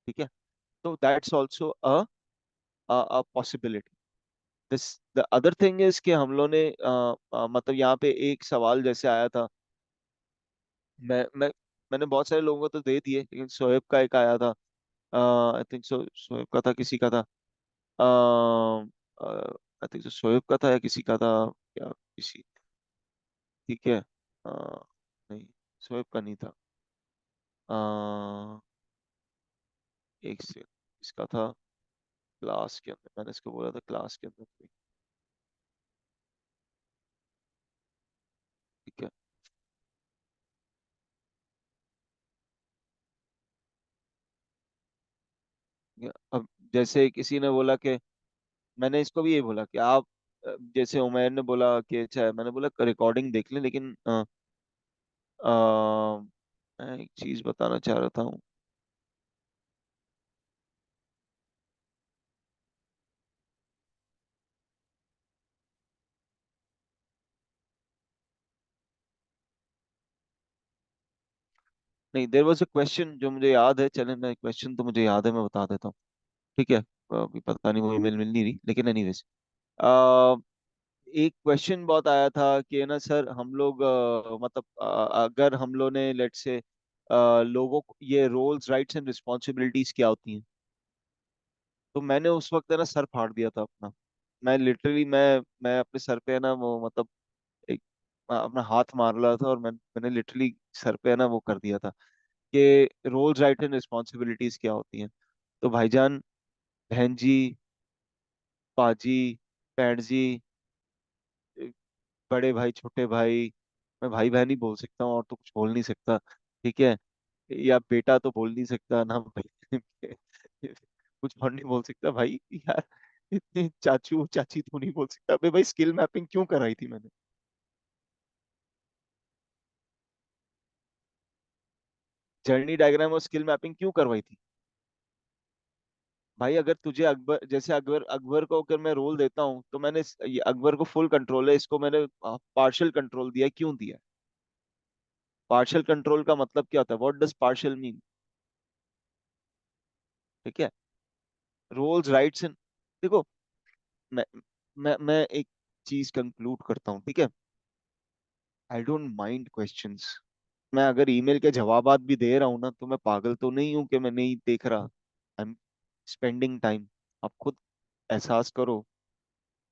Speaker 2: ठीक है, तो that's also a possibility. This the other thing is कि हम लोग ने मतलब यहाँ पे एक सवाल जैसे आया था, मैंने बहुत सारे लोगों को तो दे दिए, लेकिन शोएब का एक आया था। आई थिंक सो शोएब का था, किसी का था, आई थिंक सो शोएब का था या किसी का था, क्या किसी। ठीक है, नहीं, शोएब का नहीं था। एक से इसका था, क्लास के अंदर मैंने इसको बोला था, क्लास के अंदर। ठीक है, अब जैसे किसी ने बोला कि, मैंने इसको भी ये बोला कि आप जैसे उमैर ने बोला कि अच्छा, मैंने बोला रिकॉर्डिंग देख लें, लेकिन मैं एक चीज बताना चाह रहा था। नहीं, देर वॉज अ क्वेश्चन जो मुझे याद है, चले मैं क्वेश्चन तो मुझे याद है, मैं बता देता हूँ। ठीक है, अभी पता नहीं वो ईमेल मिल नहीं रही, लेकिन एनीवेज, एक क्वेश्चन बहुत आया था कि ना सर, हम लोग मतलब अगर हम लोग ने लेट से लोगों को ये रोल्स राइट्स एंड रिस्पॉन्सिबिलिटीज क्या होती हैं। तो मैंने उस वक्त है ना सर फाड़ दिया था अपना। मैं लिटरली मैं अपने सर पे है ना वो मतलब एक अपना हाथ मार रहा था, और मैंने लिटरली सर पे है ना वो कर दिया था कि रोल्स राइट एंड रिस्पॉन्सिबिलिटीज क्या होती हैं। तो भाईजान, बहन जी, पाजी, पैट जी, बड़े भाई, छोटे भाई, मैं भाई बहन ही बोल सकता हूँ, और तो कुछ बोल नहीं सकता। ठीक है, या बेटा तो बोल नहीं सकता ना भाई, कुछ और नहीं बोल सकता भाई यार। इतने चाचू चाची तो नहीं बोल सकता। अबे भाई, स्किल मैपिंग क्यों कराई थी मैंने? जर्नी डायग्राम और स्किल मैपिंग क्यों करवाई थी? भाई अगर तुझे अकबर जैसे, अकबर अकबर को अगर मैं रोल देता हूँ, तो मैंने ये अकबर को फुल कंट्रोल है, इसको मैंने पार्शियल कंट्रोल दिया, क्यों दिया? पार्शियल कंट्रोल का मतलब क्या होता है? What does partial mean? ठीक है, रोल्स राइट्स एंड, देखो, मैं मैं एक चीज कंक्लूड करता हूँ। ठीक है, आई डोंट माइंड क्वेश्चंस। मैं अगर ईमेल के जवाबात भी दे रहा हूँ ना, तो मैं पागल तो नहीं हूँ कि मैं नहीं देख रहा। I am spending time. आप खुद एहसास करो,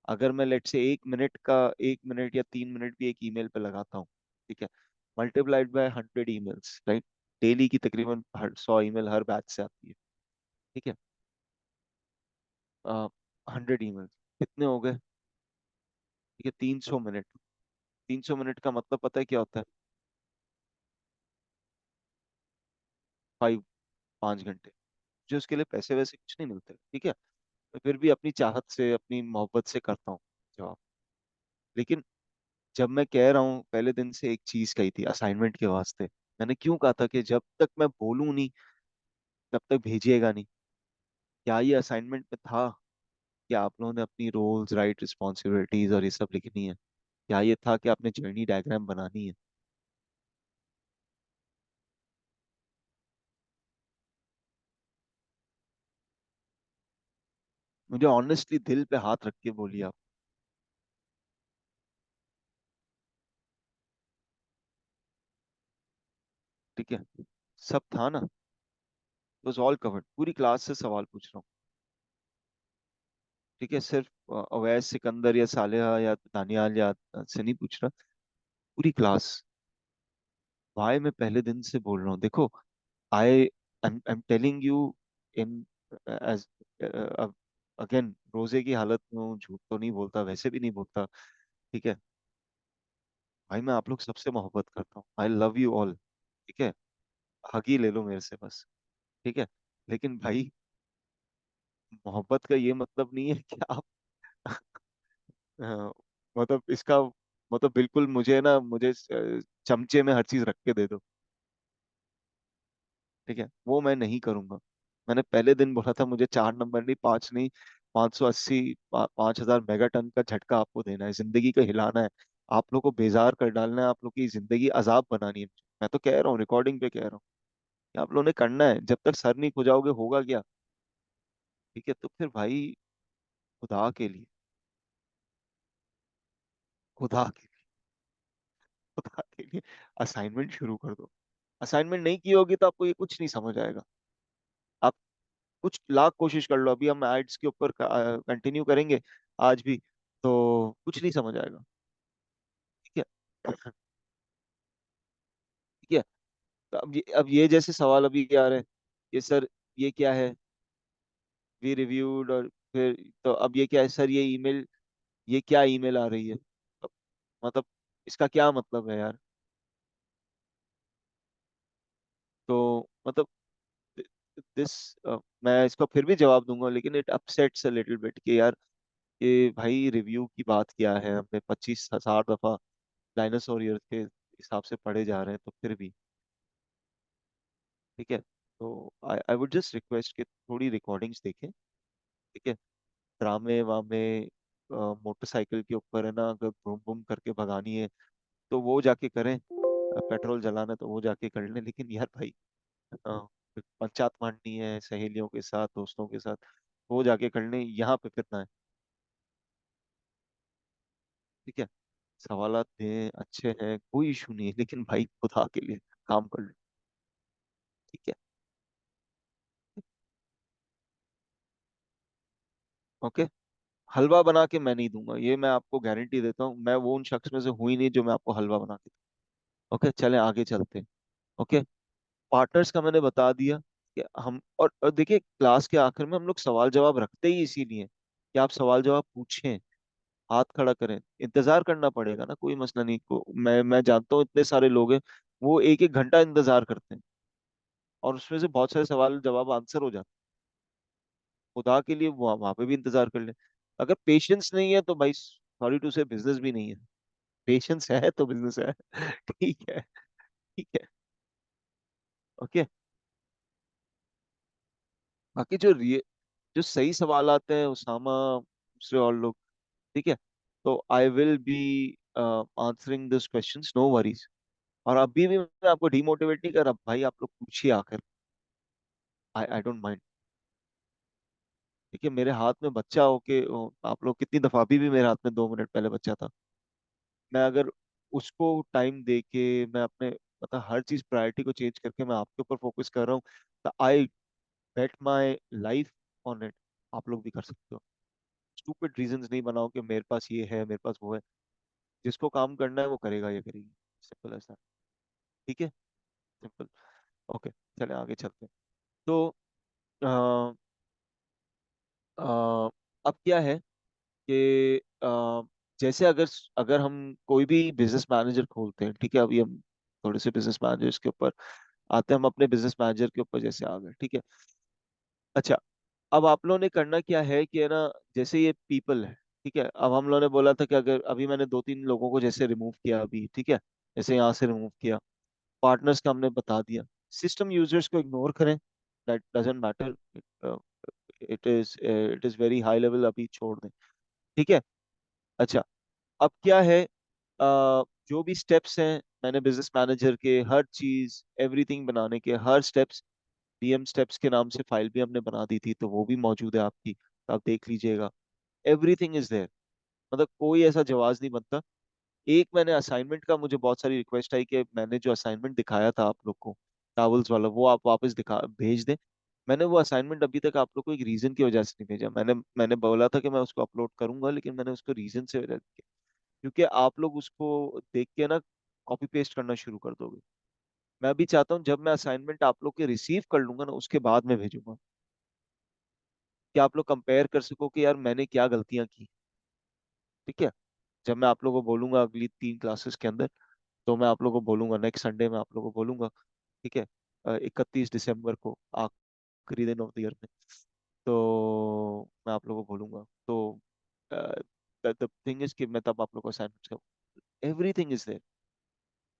Speaker 2: अगर मैं लेट से 1 मिनट या 3 मिनट भी एक ईमेल पे लगाता हूँ, ठीक है, multiplied by 100 emails, right? Daily की तकरीबन 100 ईमेल हर बैच से आती है। ठीक है, 100 ईमेल कितने हो गए? ठीक है, 300 मिनट। 300 मिनट का मतलब पता है क्या होता है? 5 घंटे। मुझे उसके लिए पैसे वैसे कुछ नहीं मिलते, ठीक है, मैं फिर भी अपनी चाहत से, अपनी मोहब्बत से करता हूँ जवाब। लेकिन जब मैं कह रहा हूँ, पहले दिन से एक चीज कही थी असाइनमेंट के वास्ते, मैंने क्यों कहा था कि जब तक मैं बोलूँ नहीं, तब तक भेजिएगा नहीं। क्या ये असाइनमेंट में था कि आप लोगों ने अपनी रोल्स राइट रिस्पॉन्सिबिलिटीज और ये सब लिखनी है? क्या ये था कि आपने जर्नी डायग्राम बनानी है? मुझे ऑनेस्टली दिल पे हाथ रख के बोलिए आप। ठीक है, सब था ना, वाज ऑल कवर्ड, पूरी क्लास से सवाल पूछ रहा हूँ। ठीक है, सिर्फ अवैस, सिकंदर या सालेहा या दानियाल या से नहीं पूछ रहा, पूरी क्लास। भाई मैं पहले दिन से बोल रहा हूँ, देखो, I I am telling you in age, again रोजे की हालत में हूँ, झूठ तो नहीं बोलता, वैसे भी नहीं बोलता। ठीक है भाई, मैं आप लोग सबसे मोहब्बत करता हूँ, आई लव यू ऑल। ठीक है, हगी ले लो मेरे से बस। ठीक है, लेकिन भाई मोहब्बत का ये मतलब नहीं है कि आप अ, मतलब इसका मतलब बिल्कुल मुझे ना, मुझे चमचे में हर चीज रख के दे दो। ठीक है, वो मैं नहीं करूंगा। मैंने पहले दिन बोला था, मुझे 4 नंबर नहीं, 5 नहीं, 580, 5,000 मेगाटन का झटका आपको देना है, जिंदगी को हिलाना है, आप लोग को बेजार कर डालना है, आप लोग की जिंदगी अजाब बनानी है। मैं तो कह रहा हूँ, रिकॉर्डिंग पे कह रहा हूँ कि आप लोगों ने करना है, जब तक सर नहीं खुजाओगे होगा क्या। ठीक है, तो फिर भाई खुदा के लिए, खुदा के लिए, खुदा के लिए असाइनमेंट शुरू कर दो। असाइनमेंट नहीं की होगी तो आपको ये कुछ नहीं समझ आएगा। आप कुछ लाख कोशिश कर लो, अभी हम एड्स के ऊपर कंटिन्यू करेंगे आज भी, तो कुछ नहीं समझ आएगा। ठीक है ठीक है, तो अब ये जैसे सवाल अभी आ रहे हैं, ये सर ये क्या है, वी रिव्यूड, और फिर तो अब ये क्या है सर, ये ईमेल, ये क्या ईमेल आ रही है, तो मतलब इसका क्या मतलब है यार। तो मतलब दिस, मैं इसका फिर भी जवाब दूंगा, लेकिन it upsets a little bit कि यार, ये भाई रिव्यू की बात किया है हमने 25,000 दफा, डायनासोर ईयर के हिसाब से पढ़े जा रहे हैं, तो फिर भी। ठीक है, तो आई वुड जस्ट रिक्वेस्ट कि थोड़ी रिकॉर्डिंग्स देखें। ठीक है, ड्रामे वामे, मोटरसाइकिल के ऊपर है ना, अगर बूम बूम करके भगानी है तो वो जाके करें, पेट्रोल जलाना है तो वो जाके कर लें, लेकिन यार भाई पंचायत मांडनी है सहेलियों के साथ, दोस्तों के साथ, वो जाके कर लें, यहाँ पे फिरना है। ठीक है, सवालात दें, अच्छे हैं, कोई इशू नहीं है, लेकिन भाई खुदा के लिए काम कर लो। ठीक है, ओके। हलवा बना के मैं नहीं दूंगा, ये मैं आपको गारंटी देता हूँ, मैं वो उन शख्स में से हुई नहीं जो मैं आपको हलवा बना के दूं। ओके, चलें आगे चलते हैं। ओके, पार्टनर्स का मैंने बता दिया कि हम, और देखिए क्लास के आखिर में हम लोग सवाल जवाब रखते ही इसीलिए कि आप सवाल जवाब पूछें, हाथ खड़ा करें, इंतजार करना पड़ेगा ना, कोई मसला नहीं, को मैं जानता हूँ इतने सारे लोग हैं, वो एक एक घंटा इंतजार करते हैं, और उसमें से बहुत सारे सवाल जवाब आंसर हो जाते हैं। खुदा के लिए वहां पे भी इंतजार कर ले। अगर पेशेंस नहीं है तो भाई सॉरी टू से बिजनेस भी नहीं है, पेशेंस है तो बिजनेस है। ठीक है, ठीक है, ओके। बाकी जो सही सवाल आते हैं, उसामा, दूसरे और लोग, ठीक है, तो I will be answering this questions, no worries. और अभी भी मैं आपको डिमोटिवेट नहीं कर रहा भाई, आप लोग पूछिए आखिर, आई डोंट माइंड। ठीक है, मेरे हाथ में बच्चा होके आप लोग कितनी दफा, अभी भी मेरे हाथ में 2 मिनट पहले बच्चा था, मैं अगर उसको टाइम दे के, मैं अपने मतलब हर चीज प्रायोरिटी को चेंज करके मैं आपके ऊपर फोकस कर रहा हूँ, तो आई बेट माई लाइफ ऑन इट। आप लोग भी कर सकते हो। स्टूपिड रीजंस नहीं बनाओ कि मेरे पास ये है, मेरे पास वो है, जिसको काम करना है वो करेगा या करेगी, सिंपल ऐसा। ठीक है, सिंपल। ओके, चले आगे चलते हैं। तो अ, अ, अब क्या है कि जैसे अगर अगर हम कोई भी बिजनेस मैनेजर खोलते हैं, ठीक है, अभी हम थोड़े से बिजनेस मैनेजर्स के ऊपर आते हैं, हम अपने बिजनेस मैनेजर के ऊपर जैसे आ गए, ठीक है। अच्छा, अब आप लोगों ने करना क्या है कि है ना, जैसे ये पीपल है, ठीक है, अब हम लोगों ने बोला था कि अगर अभी मैंने 2-3 लोगों को जैसे रिमूव किया अभी, ठीक है, जैसे यहाँ से रिमूव किया, पार्टनर्स का हमने बता दिया, सिस्टम यूजर्स को इग्नोर करें, that doesn't matter, it is very high level, अभी छोड़ दें। ठीक है, अच्छा, अब क्या है, जो भी स्टेप्स हैं, मैंने बिजनेस मैनेजर के हर चीज एवरीथिंग बनाने के हर स्टेप्स, डीएम स्टेप्स के नाम से फाइल भी हमने बना दी थी, तो वो भी मौजूद है आपकी। आप देख लीजिएगा, एवरीथिंग इज देयर। मतलब कोई ऐसा जवाब नहीं बनता। एक मैंने असाइनमेंट का, मुझे बहुत सारी रिक्वेस्ट आई कि मैंने जो असाइनमेंट दिखाया था आप लोग को टॉवल्स वाला, वो आप वापस दिखा भेज दें। मैंने वो असाइनमेंट अभी तक आप लोग को एक रीजन की वजह से नहीं भेजा। मैंने बोला था कि मैं उसको अपलोड करूंगा, लेकिन मैंने उसको रीजन से वजह किया, क्योंकि आप लोग उसको देख के ना कॉपी पेस्ट करना शुरू कर दोगे। मैं अभी चाहता हूँ जब मैं असाइनमेंट आप लोग के रिसीव कर लूंगा ना, उसके बाद मैं भेजूंगा, कि आप लोग कंपेयर कर सको कि यार मैंने क्या गलतियां की। ठीक है, जब मैं आप लोगों को बोलूंगा अगली 3 क्लासेस के अंदर, तो मैं आप लोगों को बोलूंगा, नेक्स्ट संडे में आप लोगों को बोलूंगा। ठीक है, 31 दिसंबर को, आखिरी दिन ऑफ द ईयर में, तो मैं आप लोगों को बोलूंगा। तो द थिंग इज कि मैं तब आप लोगों को assignment, everything is there,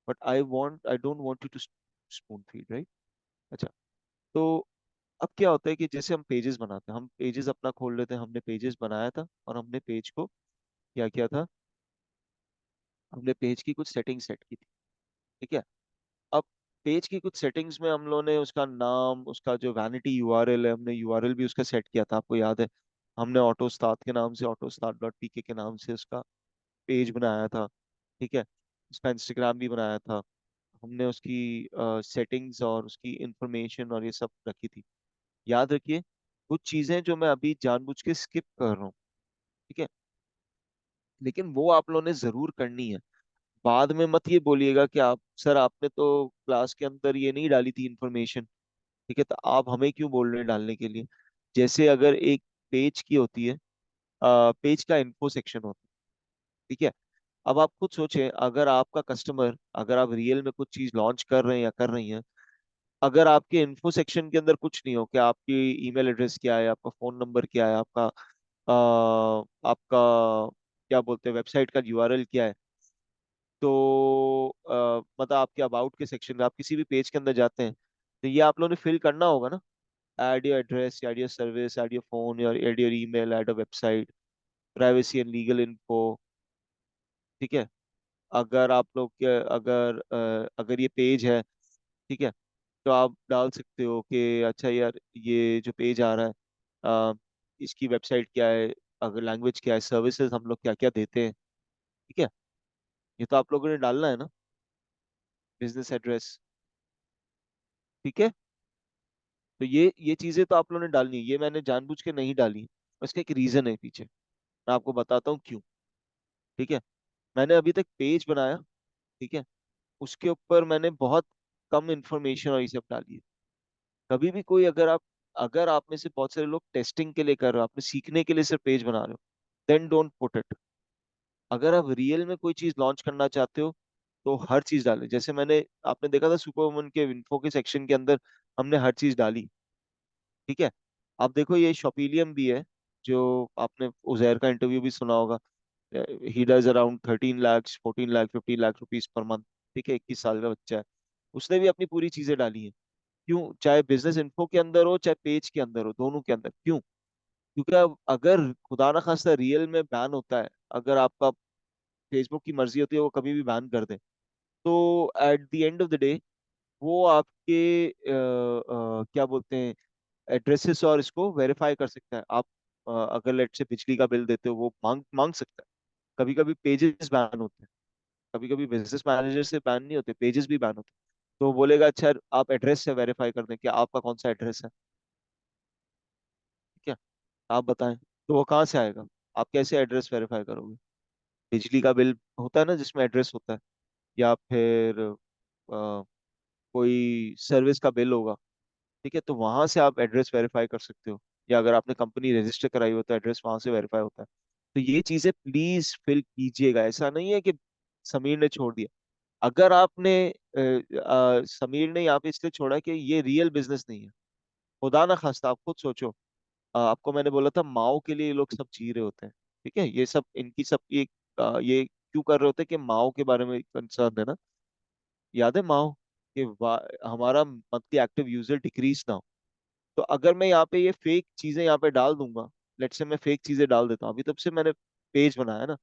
Speaker 2: but I don't want you to spoon feed, right. अच्छा, तो अब क्या होता है कि जैसे हम पेजेस बनाते हैं, हम पेजेस अपना खोल लेते हैं, हमने पेजेस बनाया था और हमने पेज को क्या किया था, हमने पेज की कुछ सेटिंग सेट की थी। ठीक है, अब पेज की कुछ सेटिंग्स में हम लोगों ने उसका नाम, उसका जो वैनिटी यूआरएल है, हमने यूआरएल भी उसका सेट किया था, आपको याद है। हमने ऑटोस्टार्ट के नाम से, autostart.pk के नाम से उसका पेज बनाया था। ठीक है, उसका इंस्टाग्राम भी बनाया था। हमने उसकी सेटिंग्स और उसकी इंफॉर्मेशन और ये सब रखी थी। याद रखिए, कुछ चीजें जो मैं अभी जानबूझ के स्किप कर रहा हूँ, ठीक है, लेकिन वो आप लोगों ने जरूर करनी है। बाद में मत ये बोलिएगा कि आप सर आपने तो क्लास के अंदर ये नहीं डाली थी इंफॉर्मेशन। ठीक है, तो आप हमें क्यों बोल रहे हैं डालने के लिए। जैसे अगर एक पेज की होती है, पेज का इन्फो सेक्शन होता है। ठीक है, अब आप खुद सोचें, अगर आपका कस्टमर, अगर आप रियल में कुछ चीज लॉन्च कर रहे हैं या कर रही हैं, अगर आपके इन्फो सेक्शन के अंदर कुछ नहीं हो, कि आपकी ईमेल एड्रेस क्या है, आपका फोन नंबर क्या है, आपका क्या बोलते हैं वेबसाइट का यूआरएल क्या है, तो मतलब आपके अबाउट के सेक्शन में आप किसी भी पेज के अंदर जाते हैं, तो ये आप लोगों ने फिल करना होगा ना। Add your address, add your service, add your phone, your add your email, add a website, privacy and legal info. ठीक है, अगर आप लोग के, अगर ये पेज है, ठीक है, तो आप डाल सकते हो कि अच्छा यार ये जो पेज आ रहा है, अ, इसकी वेबसाइट क्या है, अगर लैंग्वेज क्या है, सर्विसेज हम लोग क्या क्या देते हैं। ठीक है, ये तो आप लोगों ने डालना है ना, बिजनेस एड्रेस। ठीक है, तो ये चीजें तो आप लोगों ने डालनी है, ये मैंने जानबूझ के नहीं डाली। उसका एक रीजन है पीछे, मैं आपको बताता हूँ क्यों। ठीक है, मैंने अभी तक पेज बनाया, ठीक है, उसके ऊपर मैंने बहुत कम इंफॉर्मेशन और ये सब डाली है। कभी भी कोई, अगर आप में से बहुत सारे लोग टेस्टिंग के लिए कर रहे हो, आपने सीखने के लिए सिर्फ पेज बना रहे हो, देन डोंट पुट इट। अगर आप रियल में कोई चीज लॉन्च करना चाहते हो, तो हर चीज डालें। जैसे मैंने, आपने देखा था सुपर वुमन के इन्फो के सेक्शन के अंदर हमने हर चीज डाली। ठीक है, आप देखो ये शॉपिलियम भी है, जो आपने उजैर का इंटरव्यू भी सुना होगा। He does around 13 lakh, 14 lakh, 15 lakh rupees per month. ठीक है, 21 साल का बच्चा है, उसने भी अपनी पूरी चीजें डाली हैं। क्यों, चाहे बिजनेस इन्फो के अंदर हो, चाहे पेज के अंदर हो, दोनों के अंदर। क्यों, क्योंकि अब अगर खुदा ना खास्ता रियल में बैन होता है, अगर आपका फेसबुक की मर्जी होती है वो कभी भी बैन कर दे, तो at the end of the day वो आपके क्या बोलते हैं एड्रेसेस और इसको वेरीफाई कर सकता है। आप अगर लेट से बिजली का बिल देते हो, वो मांग मांग सकता है। कभी कभी पेजेस बैन होते हैं, कभी कभी बिजनेस मैनेजर से बैन नहीं होते, पेजेस भी बैन होते हैं। तो वो बोलेगा अच्छा आप एड्रेस से वेरीफाई कर दें कि आपका कौन सा एड्रेस है। ठीक है, आप बताएं, तो वो कहाँ से आएगा, आप कैसे एड्रेस वेरीफाई करोगे। बिजली का बिल होता है ना जिसमें एड्रेस होता है, या फिर कोई सर्विस का बिल होगा। ठीक है, तो वहां से आप एड्रेस वेरीफाई कर सकते हो, या अगर आपने कंपनी रजिस्टर कराई हो तो एड्रेस वहां से वेरीफाई होता है। तो ये चीजें प्लीज फिल कीजिएगा। ऐसा नहीं है कि समीर ने छोड़ दिया। अगर आपने समीर ने यहाँ पे इसलिए छोड़ा कि ये रियल बिजनेस नहीं है। खुदा ना खास्ता आप खुद सोचो, आपको मैंने बोला था माओ के लिए ये लोग सब जी रहे होते हैं। ठीक है, ये सब इनकी सब ये क्यों कर रहे होते हैं कि माओ के बारे में कंसर्न है ना। याद है माओ कि हमारा मंथली एक्टिव यूजर डिक्रीज ना हो। तो अगर मैं यहाँ पे ये फेक चीजें यहाँ पे डाल दूंगा, लेट से मैं फेक चीजें डाल देता हूँ, अभी तब से मैंने पेज बनाया ना,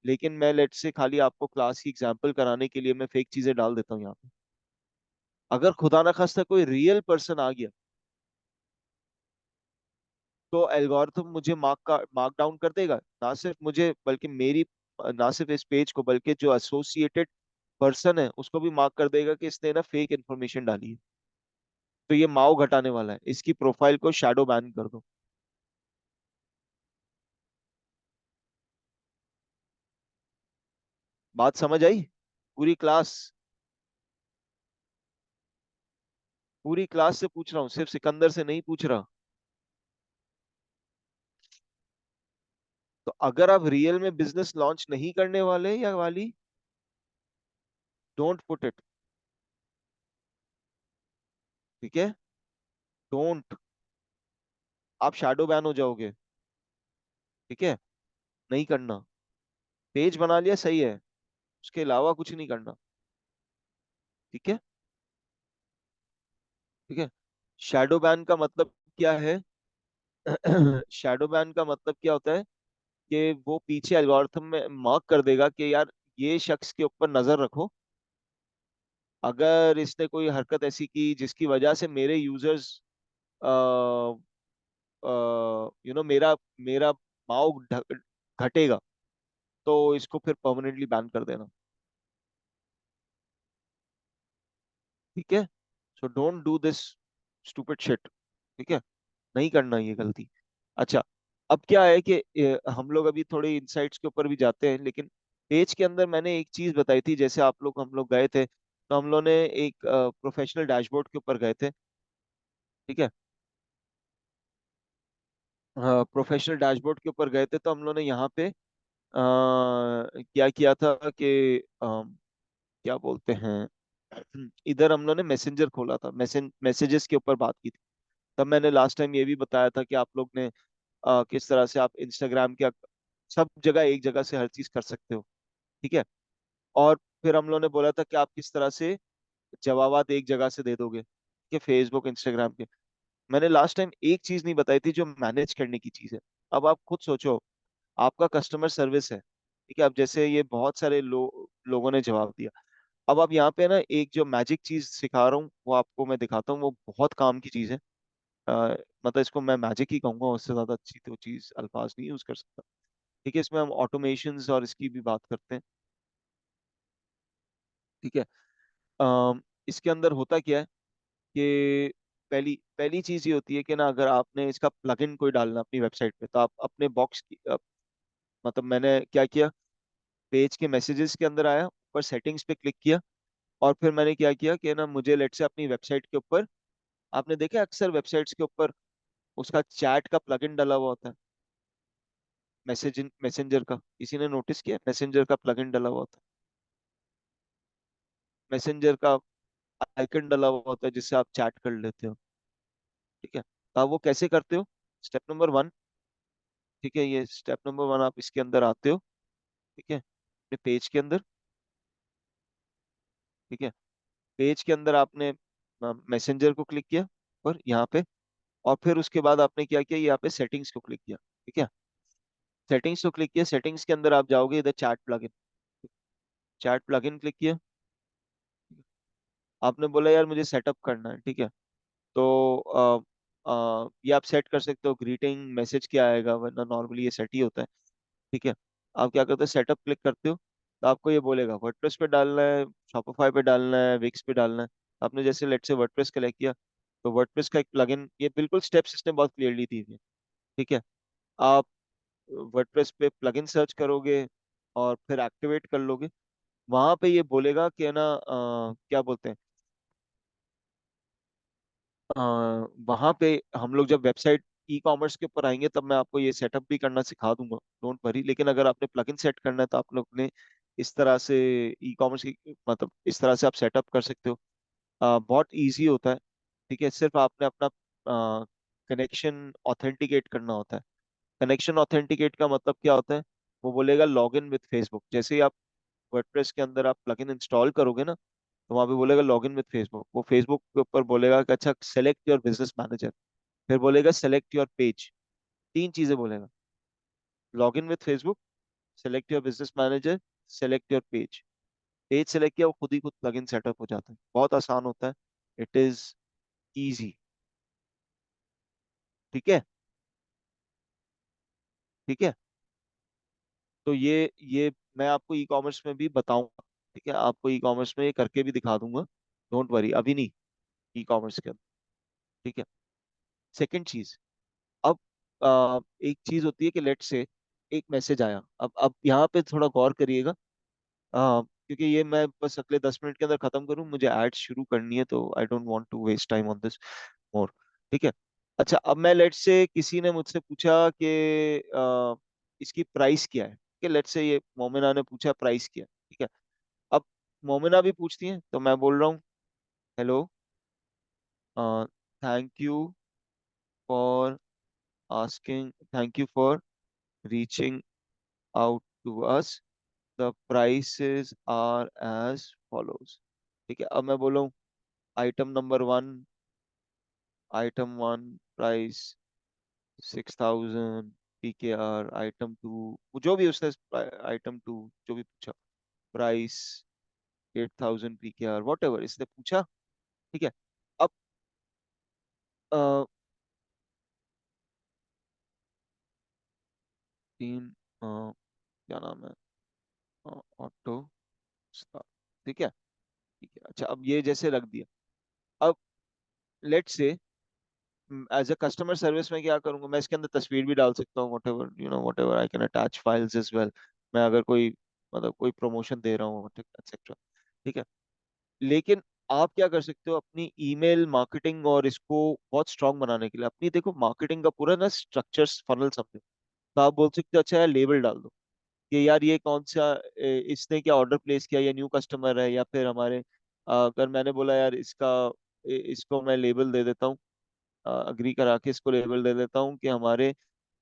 Speaker 2: लेकिन मैं लेट से खाली आपको क्लास की एग्जांपल कराने के लिए मैं फेक चीजें डाल देता हूँ यहाँ पे। अगर खुदा ना खास्ता कोई रियल पर्सन आ गया, तो एल्गोरिथम मुझे मार्क डाउन कर देगा, ना सिर्फ मुझे बल्कि मेरी, ना सिर्फ इस पेज को बल्कि जो एसोसिएटेड पर्सन है उसको भी मार्क कर देगा कि इसने ना फेक इन्फॉर्मेशन डाली है। तो ये माओ घटाने वाला है, इसकी प्रोफाइल को शैडो बैन कर दो। बात समझ आई? पूरी क्लास, पूरी क्लास से पूछ रहा हूँ, सिर्फ सिकंदर से नहीं पूछ रहा। तो अगर आप रियल में बिजनेस लॉन्च नहीं करने वाले या वाली, डोंट पुट इट। ठीक है, डोंट, आप शैडो बैन हो जाओगे। ठीक है, नहीं करना। पेज बना लिया सही है, उसके अलावा कुछ नहीं करना। ठीक है, ठीक है। शैडो बैन का मतलब क्या है? शैडो बैन का मतलब क्या होता है कि वो पीछे एल्गोरिथम में मार्क कर देगा कि यार ये शख्स के ऊपर नजर रखो, अगर इसने कोई हरकत ऐसी की जिसकी वजह से मेरे यूजर्स, मेरा मेरा माओ घटेगा, तो इसको फिर परमानेंटली बैन कर देना। ठीक है, so don't do this stupid shit. ठीक है, नहीं करना ये गलती। अच्छा, अब क्या है कि हम लोग अभी थोड़े इंसाइट्स के ऊपर भी जाते हैं, लेकिन पेज के अंदर मैंने एक चीज बताई थी, जैसे हम लोग गए थे, तो हम लोग ने एक प्रोफेशनल डैशबोर्ड के ऊपर गए थे। ठीक है, प्रोफेशनल डैशबोर्ड के ऊपर गए थे, तो हम लोग ने यहाँ पे क्या किया था कि क्या बोलते हैं, इधर हम लोग ने मैसेंजर खोला था, मैसेजेस के ऊपर बात की थी। तब मैंने लास्ट टाइम ये भी बताया था कि आप लोग ने किस तरह से आप इंस्टाग्राम के सब जगह एक जगह से हर चीज कर सकते हो। ठीक है, और फिर हम लोगों ने बोला था कि आप किस तरह से जवाबात एक जगह से दे दोगे, कि फेसबुक इंस्टाग्राम के। मैंने लास्ट टाइम एक चीज नहीं बताई थी जो मैनेज करने की चीज है। अब आप खुद सोचो, आपका कस्टमर सर्विस है, ठीक है, अब जैसे ये बहुत सारे लोगों ने जवाब दिया। अब आप यहाँ पे ना एक जो मैजिक चीज सिखा रहा हूँ वो आपको मैं दिखाता हूँ, वो बहुत काम की चीज है। अ, मतलब इसको मैं मैजिक ही कहूंगा, उससे ज्यादा अच्छी तो चीज अल्फाज नहीं यूज कर सकता। ठीक है, इसमें हम ऑटोमेशंस और इसकी भी बात करते हैं। ठीक है, इसके अंदर होता क्या है कि पहली पहली चीज ये होती है कि ना, अगर आपने इसका प्लगइन कोई डालना अपनी वेबसाइट पे, तो आप अपने बॉक्स की मतलब मैंने क्या किया, पेज के मैसेजेस के अंदर आया, ऊपर सेटिंग्स पे क्लिक किया, और फिर मैंने क्या किया कि ना, मुझे लेट से अपनी वेबसाइट के ऊपर, आपने देखा अक्सर वेबसाइट्स के ऊपर उसका चैट का प्लगइन डला हुआ होता है, मैसेंजर का, किसी ने नोटिस किया मैसेंजर का प्लगइन डला हुआ होता है, मैसेंजर का आइकन डला हुआ होता है जिससे आप चैट कर लेते हो। ठीक है, तो आप वो कैसे करते हो? स्टेप नंबर 1, ठीक है, ये स्टेप नंबर 1, आप इसके अंदर आते हो। ठीक है, अपने पेज के अंदर। ठीक है, पेज के अंदर आपने मैसेंजर को क्लिक किया और यहाँ पे, और फिर उसके बाद आपने क्या किया, यहाँ पे सेटिंग्स को क्लिक किया। ठीक है, सेटिंग्स को क्लिक किया, सेटिंग्स के अंदर आप जाओगे, इधर chat plugin, chat plugin click किया। आपने बोला यार मुझे सेटअप करना है। ठीक है, तो ये आप सेट कर सकते हो, ग्रीटिंग मैसेज क्या आएगा, वरना नॉर्मली ये सेट ही होता है। ठीक है, आप क्या करते हो, सेटअप क्लिक करते हो, तो आपको ये बोलेगा वर्डप्रेस पे डालना है, शॉपिफाई पे डालना है, विक्स पे डालना है। आपने जैसे लेट से वर्डप्रेस कलेक्ट किया, तो वर्डप्रेस का एक प्लगइन, ये बिल्कुल स्टेप्स इसने बहुत क्लियरली दी हुई है। ठीक है, आप वर्डप्रेस पे प्लगइन सर्च करोगे और फिर एक्टिवेट कर लोगे, वहां पे ये बोलेगा कि है ना, क्या बोलते हैं, वहां पे हम लोग जब वेबसाइट ई कॉमर्स के ऊपर आएंगे तब मैं आपको ये सेटअप भी करना सिखा दूंगा, डोंट वरी। लेकिन अगर आपने प्लगइन सेट करना है तो आप लोग ने इस तरह से ई कॉमर्स की, मतलब इस तरह से आप सेटअप कर सकते हो। बहुत इजी होता है। ठीक है, सिर्फ आपने अपना कनेक्शन ऑथेंटिकेट करना होता है। कनेक्शन ऑथेंटिकेट का मतलब क्या होता है, वो बोलेगा लॉग इन विद फेसबुक। जैसे ही आप वर्डप्रेस के अंदर आप प्लगइन इंस्टॉल करोगे ना, तो वहां पे बोलेगा लॉग इन विद फेसबुक, वो फेसबुक के ऊपर बोलेगा कि अच्छा सेलेक्ट योर बिजनेस मैनेजर, फिर बोलेगा सेलेक्ट योर पेज। तीन चीजें बोलेगा, log in with Facebook, select your business manager, select your page. Page select किया, वो खुद ही खुद प्लगइन सेटअप हो जाता है, बहुत आसान होता है, इट इज इजी। ठीक है, ठीक है। तो ये मैं आपको ई कॉमर्स में भी बताऊंगा, ठीक है, आपको ई कॉमर्स में ये करके भी दिखा दूंगा, डोंट वरी, अभी नहीं, ई कॉमर्स के अंदर, ठीक है। सेकंड चीज, अब एक चीज होती है कि लेट से एक मैसेज आया, अब यहाँ पे थोड़ा गौर करिएगा, क्योंकि ये मैं बस अगले 10 मिनट के अंदर खत्म करूँ, मुझे एड शुरू करनी है, तो I don't want to waste time on this more, ठीक है। अच्छा, अब मैं लेट से किसी ने मुझसे पूछा कि इसकी प्राइस क्या है, कि लेट से ये मोमिना ने पूछा प्राइस क्या है, ठीक है। अब मोमिना भी पूछती है, तो मैं बोल रहा हूँ hello, thank you for asking, thank you for reaching out to us, the prices are as follows, ठीक है। अब मैं बोला हूँ item number 1, item 1 price 6000 PKR, item 2 जो भी उसने, आइटम 2 जो भी पूछा, प्राइस 8000 PKR, वॉट एवर इसने पूछा, ठीक है। अब अ, तीन क्या नाम है, ऑटो स्टार, ठीक है, ठीक है। अच्छा, अब ये जैसे रख दिया, अब लेट से एज अ कस्टमर सर्विस में क्या करूंगा, मैं इसके अंदर तस्वीर भी डाल सकता हूँ, whatever you know, whatever I can attach files as well, मैं अगर कोई मतलब कोई प्रमोशन दे रहा हूँ, एक्सेट्रा, ठीक है। लेकिन आप क्या कर सकते हो अपनी ईमेल मार्केटिंग और इसको बहुत स्ट्रांग बनाने के लिए, अपनी देखो मार्केटिंग का पूरा ना स्ट्रक्चर फनल समझो, तो आप बोल सकते हो अच्छा यार लेबल डाल दो कि यार ये कौन सा इसने क्या ऑर्डर प्लेस किया, या न्यू कस्टमर है, या फिर हमारे अगर मैंने बोला यार इसका इसको मैं लेबल दे देता हूँ, अग्री करा के इसको लेबल दे देता हूँ कि हमारे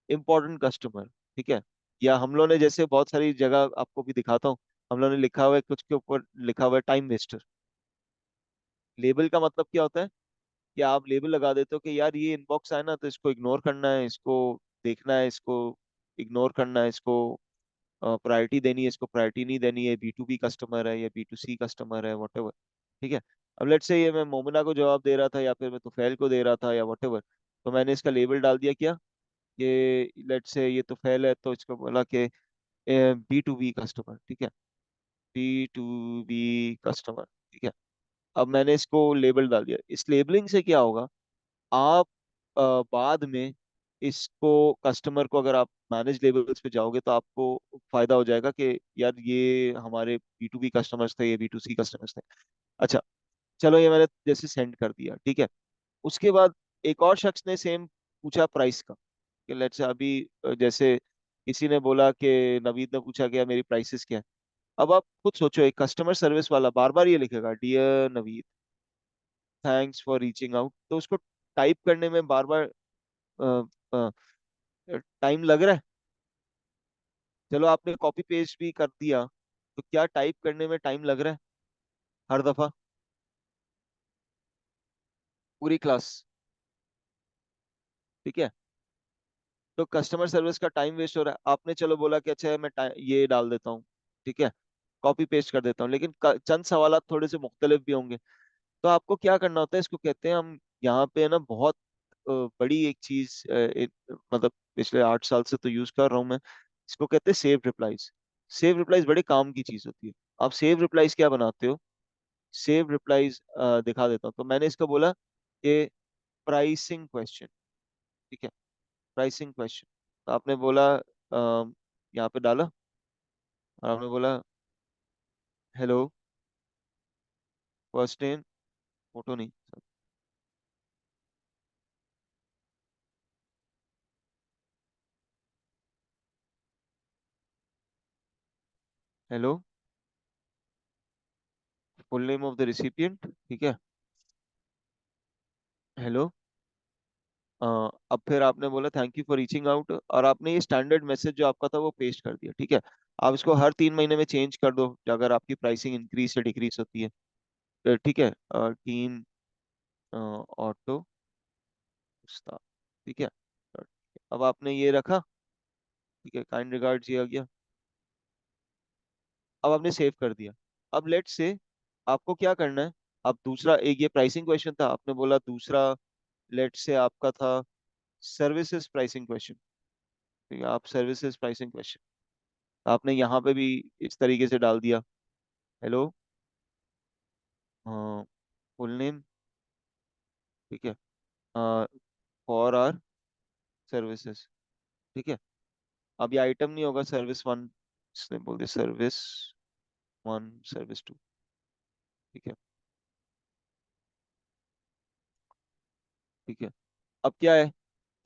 Speaker 2: इम्पोर्टेंट कस्टमर, ठीक है। या हम लोगों ने जैसे बहुत सारी जगह आपको भी दिखाता हूँ, हम लोगों ने लिखा हुआ है कुछ के ऊपर लिखा हुआ है टाइम वेस्टर, लेबल का मतलब क्या होता है कि आप लेबल लगा देते हो कि यार ये इनबॉक्स आए ना तो इसको इग्नोर करना है, इसको देखना है, इसको इग्नोर करना है, इसको प्रायोरिटी देनी है, इसको प्रायोरिटी नहीं देनी है, B2B कस्टमर है या B2C कस्टमर है, वट, ठीक है। अब लेट्स से ये मैं मोमिना को जवाब दे रहा था या फिर मैं तुफैल को दे रहा था या वट, तो मैंने इसका लेबल डाल दिया क्या, कि लेट्स से ये तुफैल है तो इसको बोला कि B2B कस्टमर, ठीक है, B2B कस्टमर, ठीक है। अब मैंने इसको लेबल डाल दिया, इस लेबलिंग से क्या होगा, आप बाद में इसको कस्टमर को अगर आप मैनेज लेवल्स पे जाओगे तो आपको फायदा हो जाएगा कि यार ये हमारे B2B कस्टमर्स थे, ये B2C कस्टमर्स थे। अच्छा, चलो ये मैंने जैसे सेंड कर दिया, ठीक है। उसके बाद एक और शख्स ने सेम पूछा प्राइस का, कि लेट्स से अभी जैसे किसी ने बोला कि नवीद ने पूछा कि यार मेरी प्राइसेस क्या है। अब आप खुद सोचो, एक कस्टमर सर्विस वाला बार बार ये लिखेगा dear Naveed, thanks for reaching out, तो उसको टाइप करने में बार बार टाइम लग रहा है। चलो आपने कॉपी पेस्ट भी कर दिया, तो क्या टाइप करने में टाइम लग रहा है हर दफा पूरी क्लास, ठीक है। तो कस्टमर सर्विस का टाइम वेस्ट हो रहा है, आपने चलो बोला कि अच्छा मैं ये डाल देता हूँ, ठीक है, कॉपी पेस्ट कर देता हूँ, लेकिन चंद सवाल थोड़े से मुख्तलिफ भी होंगे, तो आपको क्या करना होता है, इसको कहते हैं हम यहाँ पे ना बहुत बड़ी एक चीज मतलब पिछले 8 साल से तो यूज कर रहा हूँ मैं, इसको कहते हैं सेव रिप्लाईज। सेव रिप्लाईज बड़े काम की चीज होती है। आप सेव रिप्लाईज क्या बनाते हो, सेव रिप्लाईज दिखा देता हूँ, तो मैंने इसको बोला कि प्राइसिंग क्वेश्चन, ठीक है, प्राइसिंग क्वेश्चन, तो आपने बोला यहाँ पे डाला और आपने बोला हेलो, फर्स्ट नेम, फोटो नहीं, hello, full name of the recipient, ठीक है, हेलो, अब फिर आपने बोला thank you for reaching out, और आपने ये स्टैंडर्ड मैसेज जो आपका था वो पेस्ट कर दिया, ठीक है। आप इसको हर 3 महीने में चेंज कर दो अगर आपकी प्राइसिंग इंक्रीज या डिक्रीज होती है, ठीक है, टीम ऑटो स्टाफ, ठीक है, अब आपने ये रखा, ठीक है, काइंड रिगार्ड्स ये आ गया, अब आपने सेव कर दिया। अब लेट से आपको क्या करना है, अब दूसरा एक ये प्राइसिंग क्वेश्चन था, आपने बोला दूसरा लेट से आपका था सर्विसेज प्राइसिंग क्वेश्चन, ठीक है, आप सर्विसेज प्राइसिंग क्वेश्चन आपने यहाँ पे भी इस तरीके से डाल दिया। हेलो, फुल नेम, ठीक है, फॉर आर सर्विसेज, ठीक है। अब ये आइटम नहीं होगा सर्विस वन, इसने बोल दिया सर्विस वन सर्विस टू, ठीक है, ठीक है। अब क्या है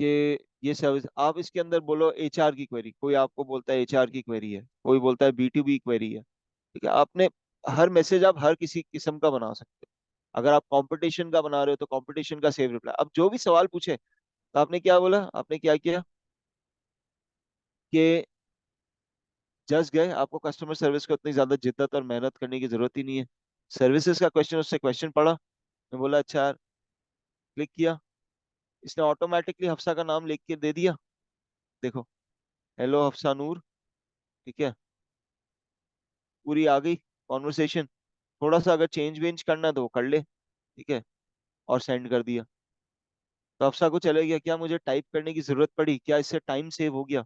Speaker 2: कि ये सर्विस, आप इसके अंदर बोलो एचआर की क्वेरी, कोई आपको बोलता है एचआर की क्वेरी है, कोई बोलता है बी2बी क्वेरी है, ठीक है। आपने हर मैसेज आप हर किसी किस्म का बना सकते हो। अगर आप कंपटीशन का बना रहे हो तो कंपटीशन का सेव रिप्लाई, अब जो भी सवाल पूछे तो आपने क्या बोला, आपने क्या किया कि जज गए, आपको कस्टमर सर्विस को इतनी ज्यादा जिद्दत और मेहनत करने की जरूरत ही नहीं है। सर्विसेज का क्वेश्चन, उससे क्वेश्चन पढ़ा, मैं बोला अच्छा यार, क्लिक किया, इसने ऑटोमेटिकली हफ्सा का नाम लिख के दे दिया। देखो, हेलो हफ्सा नूर, ठीक है, पूरी आ गई कॉन्वर्सेशन। थोड़ा सा अगर चेंज वेंज करना है तो वो कर ले, ठीक है, और सेंड कर दिया। तो हफ्सा को चले गया, क्या मुझे टाइप करने की जरूरत पड़ी, क्या इससे टाइम सेव हो गया,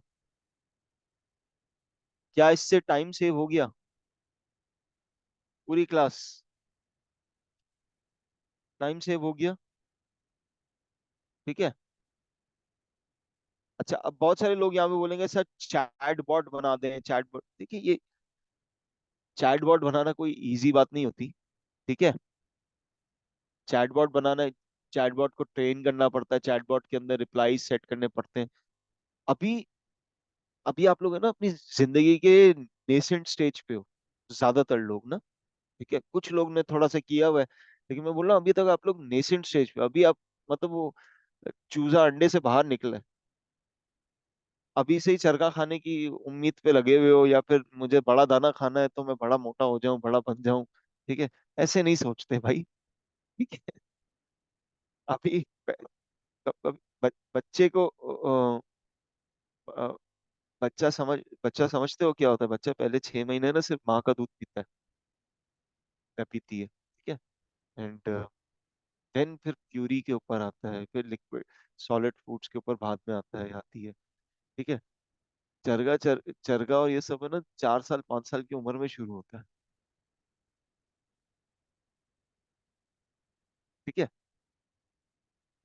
Speaker 2: क्या इससे टाइम सेव हो गया, पूरी क्लास टाइम सेव हो गया, ठीक है। अच्छा, अब बहुत सारे लोग यहाँ पे बोलेंगे सर चैट बॉट बना दें, चैट बॉट, देखिए ये चैट बॉट बनाना कोई इजी बात नहीं होती, ठीक है। चैट बॉट बनाना, चैट बॉट को ट्रेन करना पड़ता है, चैट बॉट के अंदर रिप्लाई सेट करने पड़ते हैं। अभी अभी आप लोग है ना अपनी जिंदगी के नेसेंट स्टेज पे हो, ज्यादातर लोग ना, ठीक है, कुछ लोग ने थोड़ा सा किया हुआ है, लेकिन मैं बोल रहा हूँ अभी तक आप लोग नेसेंट स्टेज पे, अभी आप मतलब वो चूजा अंडे से बाहर निकला है, अभी से ही चरखा खाने की उम्मीद पे लगे हुए हो, या फिर मुझे बड़ा दाना खाना है तो मैं बड़ा मोटा हो जाऊं, बड़ा बन जाऊं, ठीक है। ऐसे नहीं सोचते भाई, ठीक है। अभी बच्चे को अ, बच्चा समझते हो क्या होता है, बच्चा पहले 6 महीने ना सिर्फ माँ का दूध पीता है या पीती है, ठीक है। एंड देन फिर प्यूरी के ऊपर आता है, फिर लिक्विड सॉलिड फूड्स के ऊपर बाद में आता है, आती है, ठीक है। चरगा और ये सब है ना 4 साल 5 साल की उम्र में शुरू होता है, ठीक है।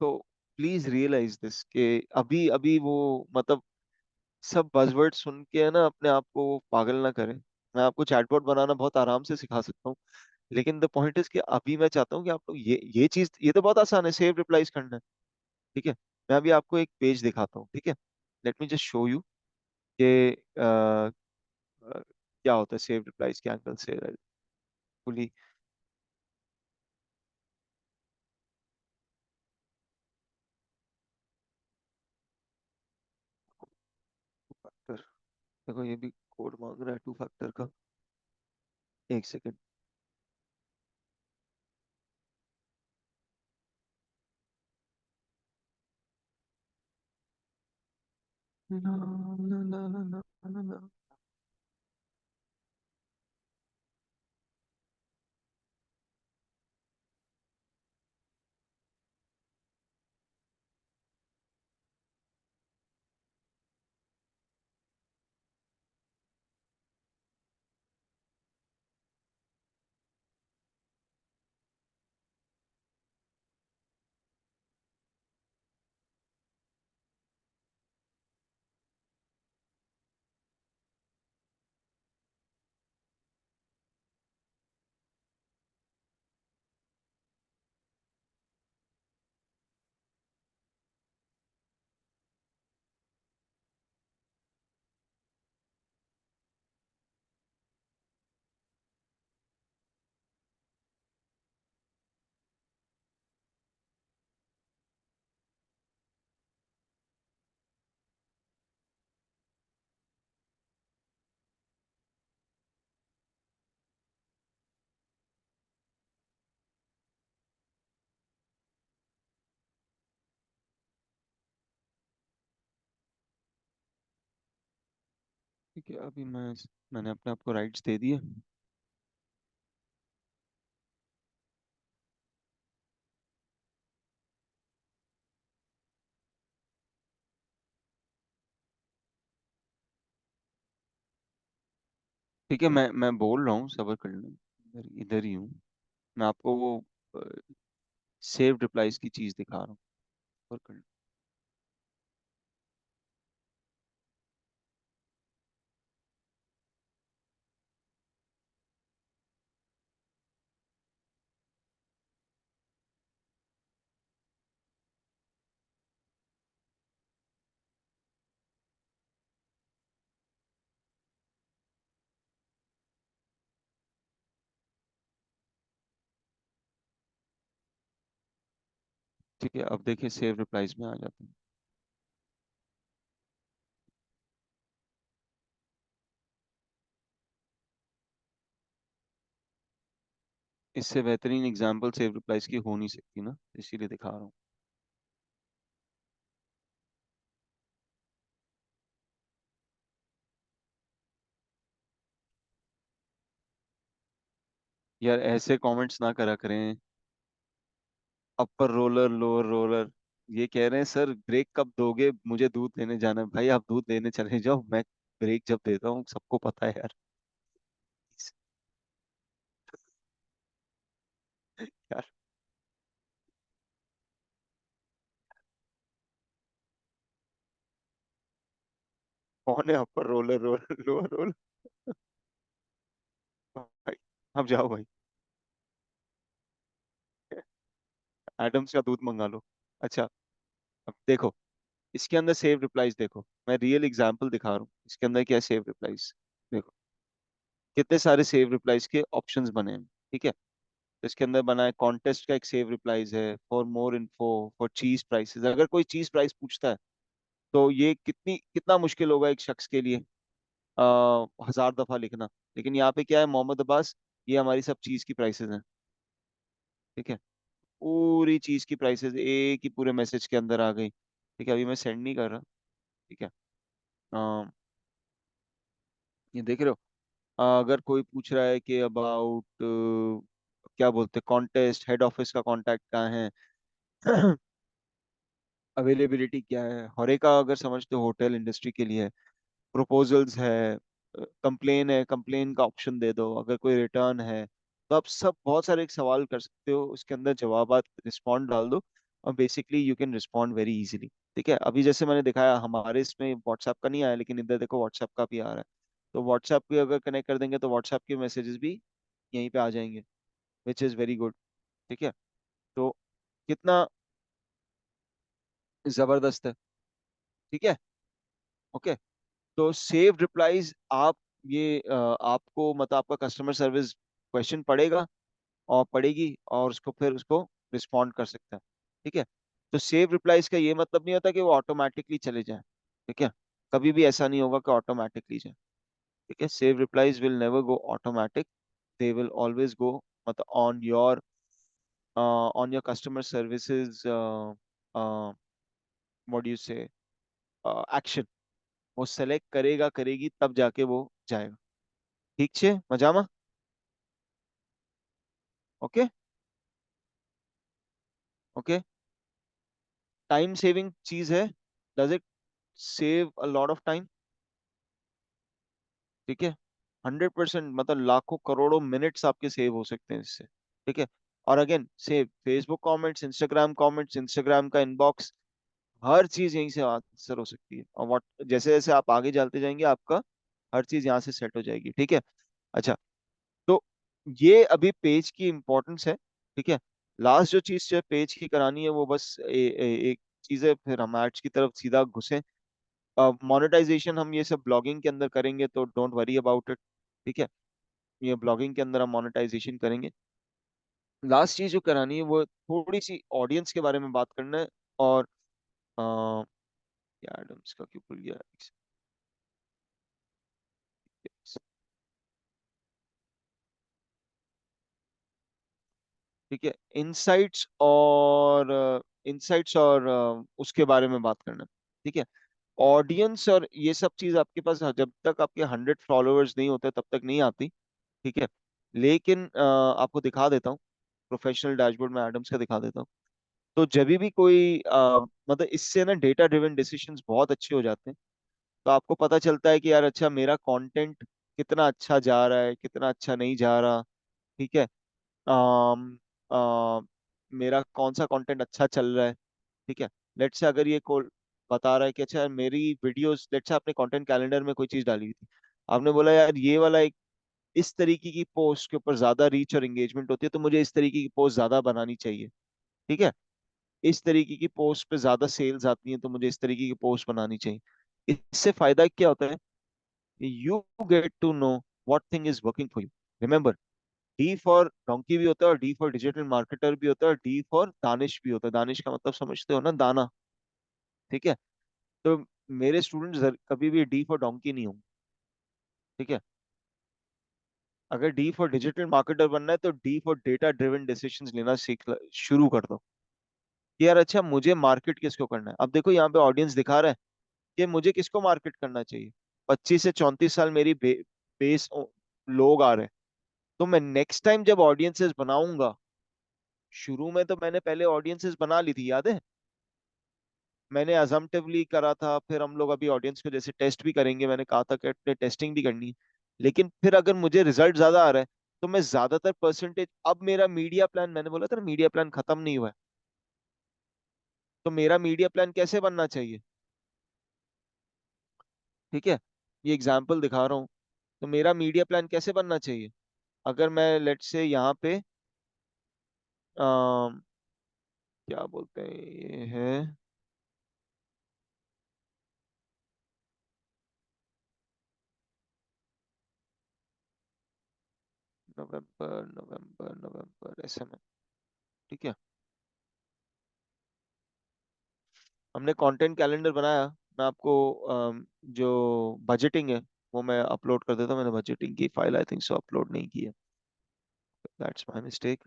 Speaker 2: तो प्लीज रियलाइज दिस कि अभी अभी वो मतलब सब बजवर्ड सुन के है ना अपने आप को पागल ना करें। मैं आपको चैटबॉट बनाना बहुत आराम से सिखा सकता हूँ, लेकिन द पॉइंट इज कि अभी मैं चाहता हूँ कि आप लोग ये चीज, ये तो बहुत आसान है, सेव रिप्लाईज करना है, ठीक है। मैं अभी आपको एक पेज दिखाता हूँ, ठीक है। Let me just show you कि क्या होता है सेव रिप्लाईज के एंगल से फुली। फैक्टर, देखो ये भी कोड मांग रहा है 2 फैक्टर का, एक सेकेंड। ना, ना, ना, ना, ना, ना, ना। ठीक है, अभी मैंने अपने आप को राइट्स दे दिए। ठीक है, मैं बोल रहा हूँ, सब्र कर लेना, इधर इधर ही हूँ। मैं आपको वो सेव रिप्लाईज की चीज दिखा रहा हूँ, सब्र कर लेना। ठीक है, अब देखिए सेव रिप्लाईज में आ जाते हैं। इससे बेहतरीन एग्जाम्पल सेव रिप्लाईज की हो नहीं सकती ना, इसीलिए दिखा रहा हूँ। यार ऐसे कमेंट्स ना करा करें। अपर रोलर लोअर रोलर, ये कह रहे हैं सर ब्रेक कब दोगे, मुझे दूध लेने जाना है। भाई आप दूध लेने चले जाओ, मैं ब्रेक जब देता हूँ सबको पता है यार। यार कौन है upper roller roller lower roller? भाई आप जाओ भाई, एडम्स का दूध मंगा लो। अच्छा, अब देखो इसके अंदर सेव रिप्लाईज देखो, मैं रियल एग्जांपल दिखा रहा हूँ इसके अंदर क्या सेव रिप्लाईज। देखो कितने सारे सेव रिप्लाईज के ऑप्शंस बने हैं। ठीक है, तो इसके अंदर बना है कॉन्टेस्ट का एक सेव रिप्लाईज है, फॉर मोर इन्फो, फॉर चीज प्राइसेस। अगर कोई चीज प्राइस पूछता है तो ये कितना मुश्किल होगा एक शख्स के लिए 1000 दफा लिखना। लेकिन यहाँ पे क्या है, मोहम्मद अब्बास, ये हमारी सब चीज की प्राइसेस हैं। ठीक है, पूरी चीज की प्राइसेस एक ही पूरे मैसेज के अंदर आ गई। ठीक है, अभी मैं सेंड नहीं कर रहा। ठीक है, अ, ये देख रहे हो। अगर कोई पूछ रहा है कि अबाउट क्या बोलते हैं कॉन्टेस्ट, हेड ऑफिस का कांटेक्ट कहाँ है, अवेलेबिलिटी क्या है, हर एक का अगर समझते हो होटल इंडस्ट्री के लिए, प्रपोजल्स है, कंप्लेन है, कंप्लेन का ऑप्शन दे दो, अगर कोई रिटर्न है, तो आप सब बहुत सारे सवाल कर सकते हो उसके अंदर, जवाब रिस्पॉन्ड डाल दो और basically you can respond very easily. ठीक है, अभी जैसे मैंने दिखाया हमारे इसमें व्हाट्सएप का नहीं आया, लेकिन इधर देखो व्हाट्सएप का भी आ रहा है। तो व्हाट्सएप भी अगर कनेक्ट कर देंगे तो व्हाट्सएप के मैसेजेस भी यहीं पे आ जाएंगे, विच इज़ वेरी गुड। ठीक है, तो कितना जबरदस्त है। ठीक है, ओके। तो सेव रिप्लाईज आप ये आपको मतलब आपका कस्टमर सर्विस क्वेश्चन पड़ेगा और पड़ेगी और उसको फिर उसको रिस्पॉन्ड कर सकता है। ठीक है, तो सेव रिप्लाईज का ये मतलब नहीं होता कि वो ऑटोमेटिकली चले जाए। ठीक है, कभी भी ऐसा नहीं होगा कि ऑटोमेटिकली जाए। ठीक है, save replies will never go automatic, they will always go मतलब on your customer services what you say action, वो सेलेक्ट करेगा करेगी तब जाके वो जाएगा। ठीक छे मजामा। Okay, okay. टाइम सेविंग चीज है, does it save a lot of time. ठीक है, 100% मतलब लाखों करोड़ों मिनट्स आपके सेव हो सकते हैं इससे। ठीक है, और again save Facebook comments, Instagram comments, Instagram का इनबॉक्स, हर चीज यहीं से आंसर हो सकती है। और व्हाट जैसे जैसे आप आगे चलते जाएंगे आपका हर चीज यहाँ से सेट हो जाएगी। ठीक है, अच्छा। तो ये अभी पेज की इम्पोर्टेंस है। ठीक है, लास्ट जो चीज है पेज की करानी है वो बस एक चीज है, फिर हम एड्स की तरफ सीधा घुसे। मोनेटाइजेशन हम ये सब ब्लॉगिंग के अंदर करेंगे तो डोंट वरी अबाउट इट। ठीक है, ये ब्लॉगिंग के अंदर हम मोनेटाइजेशन करेंगे। लास्ट चीज जो करानी है वो थोड़ी सी ऑडियंस के बारे में बात करना है। और क्या एडम्स का क्यों भूल गया। ठीक है, इंसाइट्स और उसके बारे में बात करना। ठीक है, ऑडियंस और ये सब चीज आपके पास जब तक आपके 100 फॉलोअर्स नहीं होते तब तक नहीं आती। ठीक है, लेकिन आपको दिखा देता हूँ, प्रोफेशनल डैशबोर्ड में एडम्स का दिखा देता हूँ। तो जब भी कोई मतलब इससे ना डेटा ड्रिवन डिसीजंस बहुत अच्छे हो जाते हैं। तो आपको पता चलता है कि यार अच्छा मेरा कंटेंट कितना अच्छा जा रहा है, कितना अच्छा नहीं जा रहा। ठीक है। अम, अ, मेरा कौन सा कंटेंट अच्छा चल रहा है। ठीक है। लेट्स से अगर ये कोड बता रहा है कि अच्छा मेरी वीडियोस, लेट्स से आपने कंटेंट कैलेंडर में कोई चीज डाली हुई थी, आपने बोला यार ये वाला एक इस तरीके की पोस्ट के ऊपर ज्यादा रीच और एंगेजमेंट होती है, तो मुझे इस तरीके की पोस्ट ज्यादा बनानी चाहिए। ठीक है। इस तरीके की पोस्ट पे ज्यादा सेल्स आती हैं, तो मुझे इस तरीके की पोस्ट बनानी चाहिए। इससे फायदा क्या होता है, you get to know what thing is working for you. Remember, D for donkey भी होता है, और डी फॉर डिजिटल मार्केटर भी होता है, और डी फॉर दानिश भी होता है। दानिश का मतलब समझते हो ना, दाना। ठीक है। तो मेरे स्टूडेंट्स कभी भी डी फॉर डोंकी नहीं होंगे। ठीक है। अगर डी फॉर डिजिटल मार्केटर बनना है, तो D for data driven decisions लेना शुरू कर दो कि यार अच्छा मुझे मार्केट किसको करना है। अब देखो यहाँ पे ऑडियंस दिखा रहा है कि मुझे किसको मार्केट करना चाहिए। 25 से 34 साल मेरी बेस लोग आ रहे हैं। तो मैं नेक्स्ट टाइम जब ऑडियंसेस बनाऊंगा, शुरू में तो मैंने पहले ऑडियंसेस बना ली थी, याद है। मैंने अजम्पटिवली करा था, फिर हम लोग अभी ऑडियंस को जैसे टेस्ट भी करेंगे, मैंने कहा था कि टेस्टिंग भी करनी है। लेकिन फिर अगर मुझे रिजल्ट ज्यादा आ रहा है, तो मैं ज्यादातर परसेंटेज, अब मेरा मीडिया प्लान, मैंने बोला था ना मीडिया प्लान खत्म नहीं हुआ है, तो मेरा मीडिया प्लान कैसे बनना चाहिए। ठीक है। ये एग्जाम्पल दिखा रहा हूँ। तो मेरा मीडिया प्लान कैसे बनना चाहिए, अगर मैं लेट्स से यहाँ पे अम, क्या बोलते हैं ये है, नवंबर नवंबर नवंबर ऐसे में। ठीक है। हमने कंटेंट कैलेंडर बनाया। मैं आपको जो बजटिंग है वो मैं अपलोड कर देता हूँ। मैंने बजटिंग की file I think so upload नहीं की है। That's my mistake.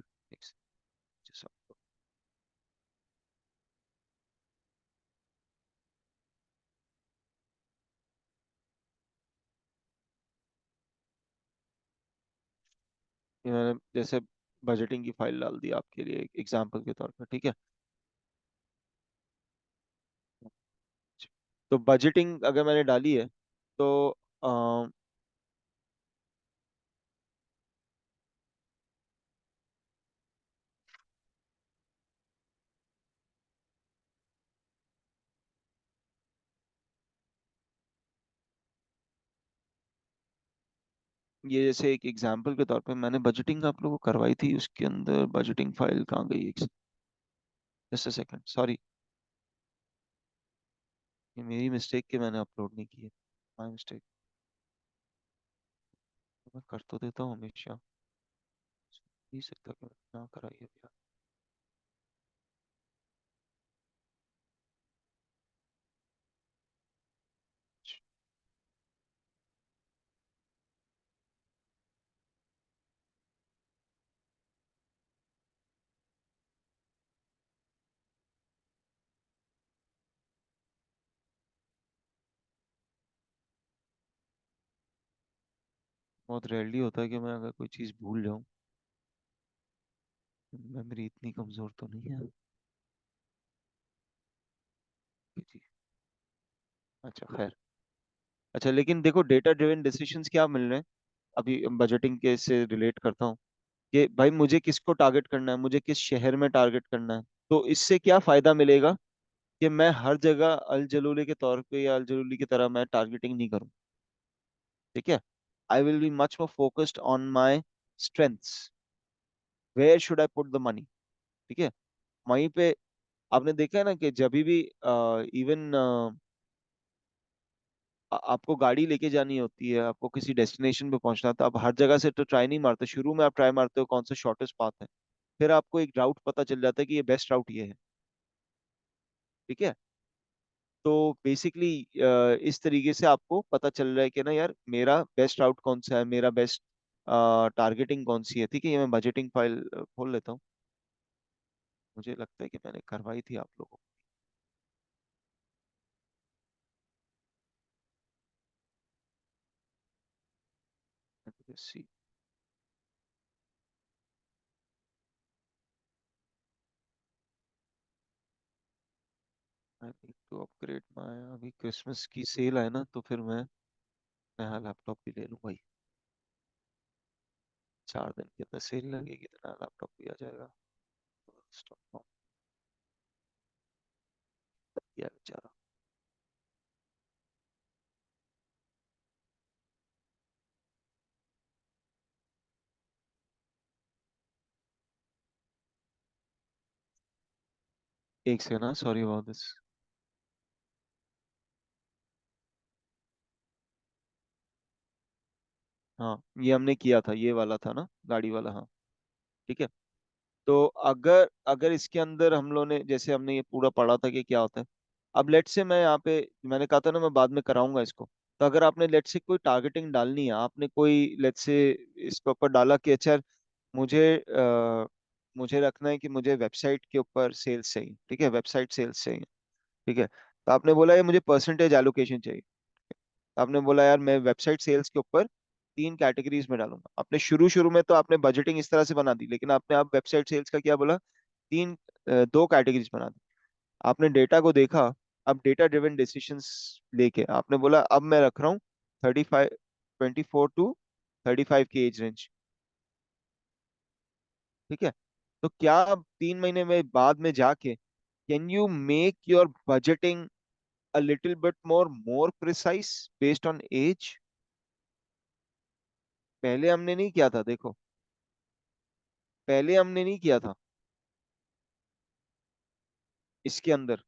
Speaker 2: मैंने जैसे बजटिंग की फाइल डाल दी आपके लिए एग्जांपल के तौर पर। ठीक है। तो बजटिंग अगर मैंने डाली है, तो ये जैसे एक एग्जांपल के तौर पे मैंने बजटिंग आप लोगों को करवाई थी, उसके अंदर बजटिंग फाइल कहाँ गई, जस्ट अ सेकंड, सॉरी। ये मेरी मिस्टेक कि मैंने अपलोड नहीं की है, माय मिस्टेक। मैं कर तो देता हूँ हमेशा, नहीं सकता कि मैंने ना कराई है यार। बहुत रेयरली होता है कि मैं अगर कोई चीज़ भूल जाऊँ। मेमोरी इतनी कमजोर तो नहीं है कि जी। अच्छा खैर। अच्छा लेकिन देखो डेटा ड्रिवन डिसीजंस क्या मिल रहे हैं, अभी बजटिंग के से रिलेट करता हूँ कि भाई मुझे किसको टारगेट करना है, मुझे किस शहर में टारगेट करना है। तो इससे क्या फायदा मिलेगा कि मैं हर जगह अल जलूले के तौर पे या अल जलूली की तरह मैं टारगेटिंग नहीं करूँ। ठीक है। I will be much more focused on my strengths, where should I put the money. ठीक है। वहीं पे आपने देखा है ना कि जब भी इवन आपको गाड़ी लेके जानी होती है, आपको किसी डेस्टिनेशन पे पहुंचना, तो आप हर जगह से तो ट्राई नहीं मारते। शुरू में आप ट्राई मारते हो कौन सा शॉर्टेस्ट पाथ है, फिर आपको एक राउट पता चल जाता है कि ये बेस्ट राउट ये है। ठीक है। तो बेसिकली इस तरीके से आपको पता चल रहा है कि ना यार मेरा बेस्ट राउट कौन सा है, मेरा बेस्ट टारगेटिंग कौन सी है। ठीक है। ये मैं बजटिंग फाइल खोल लेता हूँ। मुझे लगता है कि मैंने करवाई थी आप लोगों को। See I need to upgrade my, अभी क्रिसमस की सेल है ना, तो फिर मैं नया लैपटॉप भी ले लूँ भाई। 4 दिन के अंदर सेल लगेगी तो नया लैपटॉप भी आ जाएगा। स्टॉक दिया बेचारा। एक सेकंड ना, सॉरी अबाउट दिस। हाँ ये हमने किया था, ये वाला था ना, गाड़ी वाला, हाँ। ठीक है। तो अगर अगर इसके अंदर हम लोग ने, जैसे हमने ये पूरा पढ़ा था कि क्या होता है। अब लेट से मैं यहाँ पे, मैंने कहा था ना मैं बाद में कराऊंगा इसको। तो अगर आपने लेट से कोई टारगेटिंग डालनी है, आपने कोई लेट से इसके ऊपर डाला कि अच्छा मुझे मुझे रखना है कि मुझे वेबसाइट के ऊपर सेल्स चाहिए, ठीक है, वेबसाइट सेल्स चाहिए। ठीक है, तो आपने बोला ये मुझे परसेंटेज एलोकेशन चाहिए। तो आपने बोला यार मैं वेबसाइट सेल्स के ऊपर 3 कैटेगरीज में डालूंगा। आपने शुरू शुरू में तो आपने बजटिंग इस तरह से बना दी, लेकिन आपने अब वेबसाइट सेल्स का क्या बोला, 2 कैटेगरीज बना दी। आपने डेटा को देखा। अब डेटा ड्रिवन डिसीजंस लेके आपने बोला अब मैं रख रहा हूँ 35, 24 to 35 की एज रेंज। ठीक है। तो क्या अब 3 महीने में बाद में जाके can you make your budgeting a little bit more precise based on age? पहले हमने नहीं किया था, देखो, पहले हमने नहीं किया था इसके अंदर।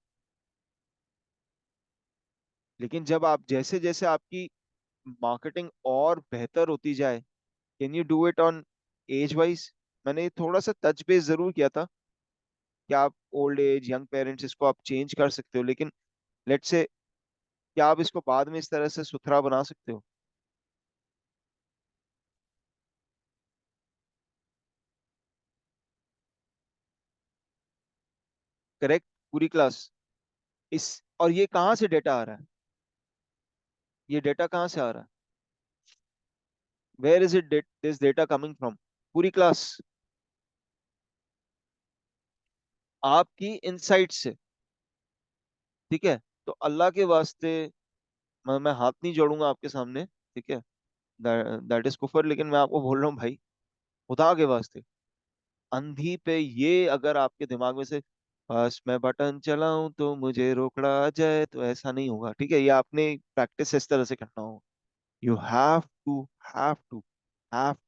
Speaker 2: लेकिन जब आप, जैसे जैसे आपकी मार्केटिंग और बेहतर होती जाए, can you do it on age wise? मैंने ये थोड़ा सा टच बेस जरूर किया था कि आप ओल्ड एज, यंग पेरेंट्स, इसको आप चेंज कर सकते हो, लेकिन लेट से क्या आप इसको बाद में इस तरह से सुथरा बना सकते हो? करेक्ट, पूरी क्लास। इस, और ये कहाँ से डेटा आ रहा है? ये डेटा कहाँ से आ रहा है? Where is it this data coming from? पूरी क्लास, आपकी इनसाइट से। ठीक है। तो अल्लाह के वास्ते, मैं हाथ नहीं जोड़ूंगा आपके सामने, ठीक है, दैट इज कुफर, लेकिन मैं आपको बोल रहा हूँ भाई, खुदा के वास्ते, अंधी पे ये अगर आपके दिमाग में से बस मैं बटन चलाऊं तो मुझे रोकड़ा आ जाए, तो ऐसा नहीं होगा। ठीक है, ये आपने प्रैक्टिस इस तरह से करना होगा। You have to have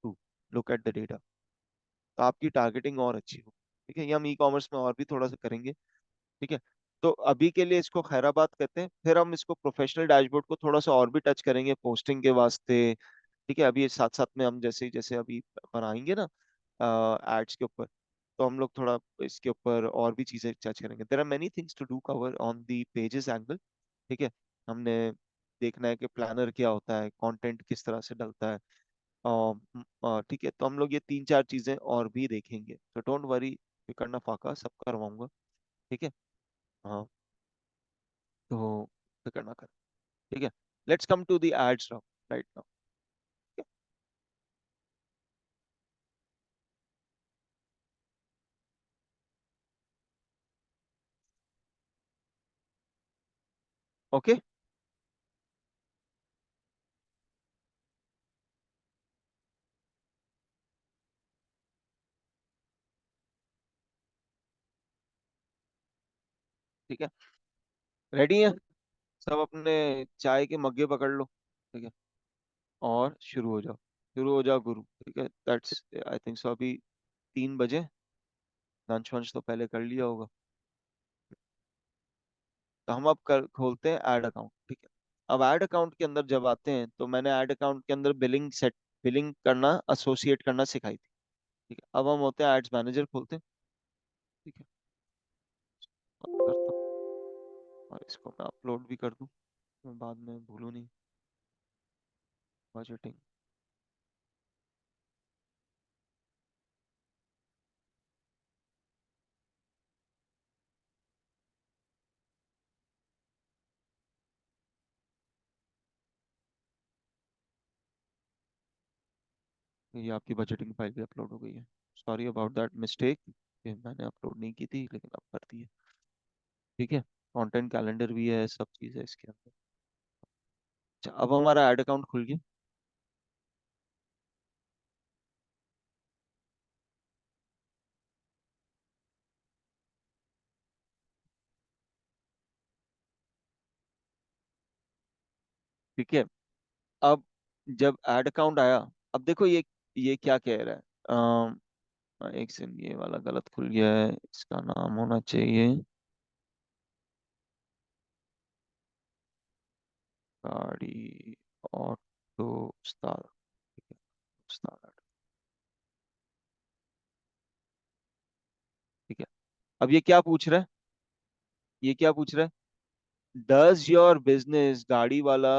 Speaker 2: to look at the data, तो आपकी टारगेटिंग और अच्छी हो। ठीक है, ये हम ई कॉमर्स में और भी थोड़ा सा करेंगे। ठीक है। तो अभी के लिए इसको खैराबाद करते हैं, फिर हम इसको प्रोफेशनल डैशबोर्ड को थोड़ा सा और भी टच करेंगे पोस्टिंग के वास्ते। ठीक है, अभी साथ साथ में हम जैसे जैसे अभी बनाएंगे ना एड्स के ऊपर, तो हम लोग थोड़ा इसके ऊपर और भी चीजें टच करेंगे। There are many things to do cover on the pages angle. ठीक है। हमने देखना है कि प्लानर क्या होता है, कंटेंट किस तरह से डलता है। ठीक है, तो हम लोग ये 3 4 चीजें और भी देखेंगे, तो डोंट वरी, फिकर ना फाका, सब करवाऊंगा। ठीक है। हाँ, तो फिक्र ना कर। ठीक है। Let's come to the ads now, right now. Okay. ठीक है, रेडी है सब? अपने चाय के मग्गे पकड़ लो। ठीक है, और शुरू हो जाओ, शुरू हो जाओ गुरु। ठीक है, दैट्स आई थिंक सो। अभी 3 बजे, लंच वंच तो पहले कर लिया होगा। तो हम अब खोलते हैं ऐड अकाउंट। ठीक है। अब ऐड अकाउंट के अंदर जब आते हैं, तो मैंने ऐड अकाउंट के अंदर बिलिंग करना, एसोसिएट करना सिखाई थी। ठीक है, अब हम होते हैं एड्स मैनेजर खोलते हैं। ठीक है, बंद करता हूँ और इसको मैं अपलोड भी कर दूं, मैं बाद में भूलूं नहीं। बजटिंग, ये आपकी बजटिंग फाइल भी अपलोड हो गई है। सॉरी अबाउट दैट मिस्टेक, ये मैंने अपलोड नहीं की थी, लेकिन अब कर दी है। ठीक है, कंटेंट कैलेंडर भी है, सब चीज़ है इसके अंदर। अच्छा, अब हमारा ऐड अकाउंट खुल गया। ठीक है। अब जब एड अकाउंट आया, अब देखो ये क्या कह रहा है। एक सेकंड, ये वाला गलत खुल गया है, इसका नाम होना चाहिए गाड़ी ऑटो उस्ताद। ठीक है, उस्ताद। ठीक है। अब ये क्या पूछ रहा है, ये क्या पूछ रहा है, डज योर बिजनेस गाड़ी वाला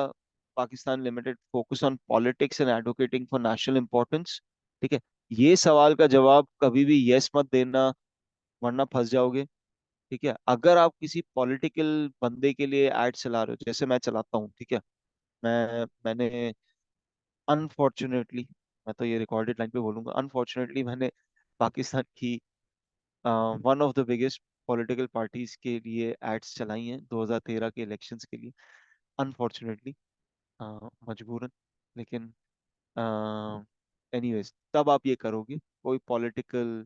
Speaker 2: Pakistan limited focus on politics and advocating for national importance. ठीक है। ये सवाल का जवाब कभी भी यस मत देना, वरना फंस जाओगे। ठीक है। अगर आप किसी पॉलिटिकल बंदे के लिए एड चला रहे हो, जैसे मैं चलाता हूँ, ठीक है, मैंने अनफॉर्चुनेटली, मैं तो ये रिकॉर्डेड लाइन पे बोलूंगा, अनफॉर्चुनेटली मैंने पाकिस्तान की one of the biggest political parties के लिए एड्स चलाई हैं 2013 के इलेक्शंस के लिए, अनफॉर्चुनेटली, मजबूरन। लेकिन एनीवेज, तब आप ये करोगे, कोई पॉलिटिकल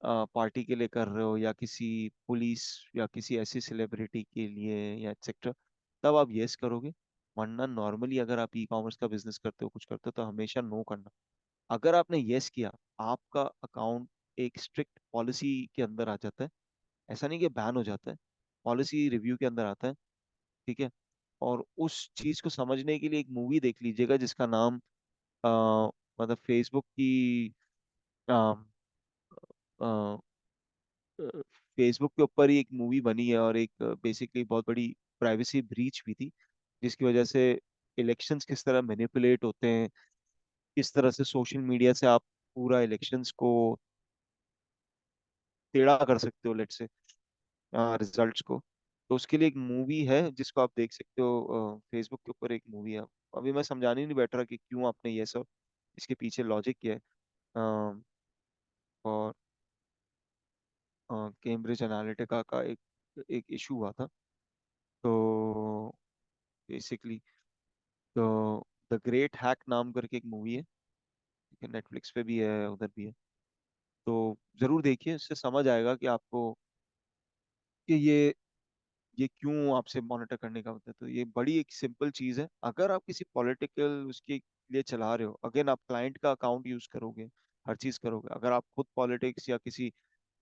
Speaker 2: पार्टी के लिए कर रहे हो, या किसी पुलिस या किसी ऐसी सेलिब्रिटी के लिए या एक्सेट्रा, तब आप यस करोगे। वरना नॉर्मली अगर आप ई कॉमर्स का बिजनेस करते हो, कुछ करते हो, तो हमेशा नो करना। अगर आपने यस किया, आपका अकाउंट एक स्ट्रिक्ट पॉलिसी के अंदर आ जाता है। ऐसा नहीं कि बैन हो जाता है, पॉलिसी रिव्यू के अंदर आता है। ठीक है। और उस चीज को समझने के लिए एक मूवी देख लीजिएगा जिसका नाम मतलब फेसबुक की फेसबुक के ऊपर ही एक मूवी बनी है, और एक बेसिकली बहुत बड़ी प्राइवेसी ब्रीच भी थी, जिसकी वजह से इलेक्शंस किस तरह मैनिपुलेट होते हैं, किस तरह से सोशल मीडिया से आप पूरा इलेक्शंस को टेढ़ा कर सकते हो, लेट्स से रिजल्ट्स को। तो उसके लिए एक मूवी है जिसको आप देख सकते हो, फेसबुक के ऊपर एक मूवी है। अभी मैं समझाने नहीं बैठ रहा कि क्यों आपने ये सब, इसके पीछे लॉजिक क्या है। और कैम्ब्रिज एनालिटिका का एक एक इशू हुआ था। तो बेसिकली, तो द ग्रेट हैक नाम करके एक मूवी है, ठीक है, नेटफ्लिक्स पे भी है, उधर भी है। तो जरूर देखिए, इससे समझ आएगा कि आपको कि ये क्यों आपसे मॉनिटर करने का होता है। तो ये बड़ी एक सिंपल चीज है। अगर आप किसी पॉलिटिकल उसके लिए चला रहे हो, अगेन आप क्लाइंट का अकाउंट यूज करोगे, हर चीज करोगे। अगर आप खुद पॉलिटिक्स या किसी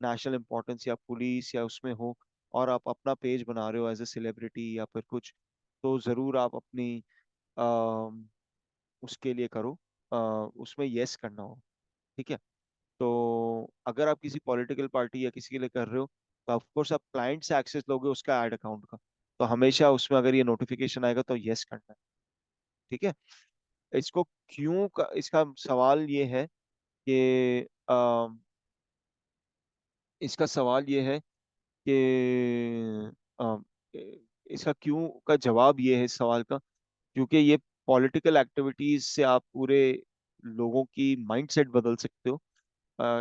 Speaker 2: नेशनल इंपॉर्टेंस या पुलिस या उसमें हो, और आप अपना पेज बना रहे हो एज ए सेलिब्रिटी या फिर कुछ, तो जरूर आप अपनी अम, उसके लिए करो, उसमें यस करना हो। ठीक है। तो अगर आप किसी पॉलिटिकल पार्टी या किसी के लिए कर रहे हो, तो ऑफ कोर्स आप क्लाइंट से एक्सेस लोगे उसका एड अकाउंट का, तो हमेशा उसमें अगर ये नोटिफिकेशन आएगा तो यस करना है। ठीक है। इसको क्यों इसका सवाल ये है कि इसका सवाल ये है कि अम, इसका क्यों का जवाब ये है इस सवाल का, क्योंकि ये पॉलिटिकल एक्टिविटीज से आप पूरे लोगों की माइंडसेट बदल सकते हो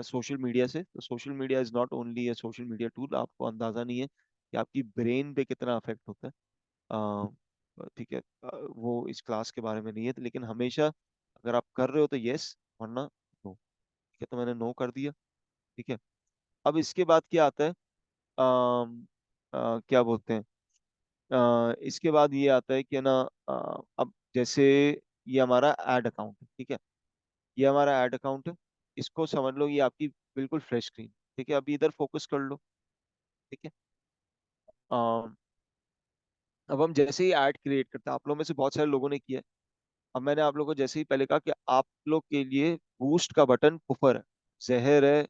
Speaker 2: सोशल मीडिया से। तो social media is not only a social media tool, आपको अंदाजा नहीं है कि आपकी ब्रेन पे कितना अफेक्ट होता है। ठीक है। वो इस क्लास के बारे में नहीं है, तो लेकिन हमेशा अगर आप कर रहे हो तो यस, वरना नो। ठीक है, तो मैंने नो कर दिया। ठीक है। अब इसके बाद क्या आता है, क्या बोलते हैं, इसके बाद ये आता है कि ना, अब जैसे ये हमारा एड अकाउंट है, ठीक है, ये हमारा ऐड अकाउंट है। इसको समझ लो ये आपकी बिल्कुल फ्रेश स्क्रीन। ठीक है। अभी इधर फोकस कर लो। ठीक है। अम, अब हम जैसे ही ऐड क्रिएट करते हैं, आप लोगों में से बहुत सारे लोगों ने किया है। अब मैंने आप लोगों को जैसे ही पहले कहा कि आप लोग के लिए बूस्ट का बटन कुफर है, जहर है,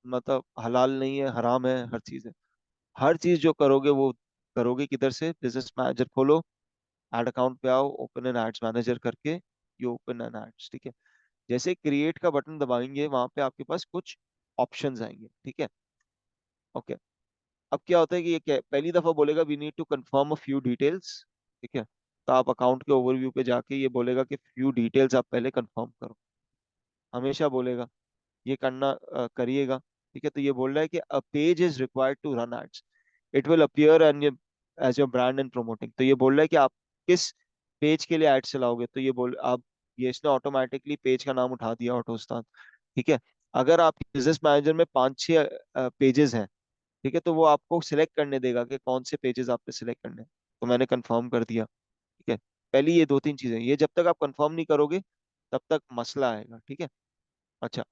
Speaker 2: मतलब हलाल नहीं है, हराम है, हर चीज है। हर चीज जो करोगे वो करोगे किधर से, बिजनेस मैनेजर खोलो, ऐड अकाउंट पे आओ, ओपन एन एड्स मैनेजर करके यू ओपन एन एड्स। ठीक है। जैसे क्रिएट का बटन दबाएंगे, वहां पे आपके पास कुछ ऑप्शंस आएंगे। ठीक है। ओके। अब क्या होता है कि ये क्या पहली दफा बोलेगा we need to confirm a few details. ठीक है। तो आप अकाउंट के ओवरव्यू पे जाके ये बोलेगा कि फ्यू डिटेल्स आप पहले कंफर्म करो, हमेशा बोलेगा। ये करना करिएगा। ठीक है। तो ये बोल रहा है कि a page is required to run ads, it will appear and as your brand and promoting. तो ये बोल रहा है कि आप किस पेज के लिए एड्स चलाओगे। तो ये बोल आप, ये इसने ऑटोमेटिकली पेज का नाम उठा दिया, ऑटो स्टार। ठीक है। अगर आप बिजनेस मैनेजर में 5-6 पेजेस हैं, ठीक है, तो वो आपको सिलेक्ट करने देगा कि कौन से पेजेस आपने सिलेक्ट करने हैं। तो मैंने कंफर्म कर दिया। ठीक है। पहली ये दो तीन चीजें, ये जब तक आप कंफर्म नहीं करोगे तब तक मसला आएगा, ठीक है। अच्छा,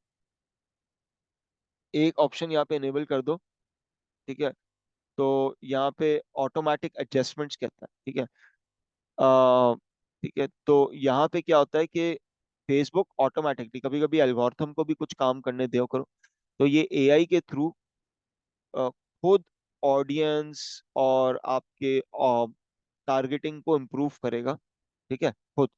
Speaker 2: एक ऑप्शन यहाँ पे इनेबल कर दो, ठीक है। तो यहाँ पे ऑटोमेटिक एडजस्टमेंट्स कहता है, ठीक है। ठीक है, तो यहाँ पे क्या होता है कि फेसबुक ऑटोमेटिकली, कभी कभी एल्गोरिथम को भी कुछ काम करने दो करो, तो ये एआई के थ्रू खुद ऑडियंस और आपके टारगेटिंग को इम्प्रूव करेगा, ठीक है, खुद।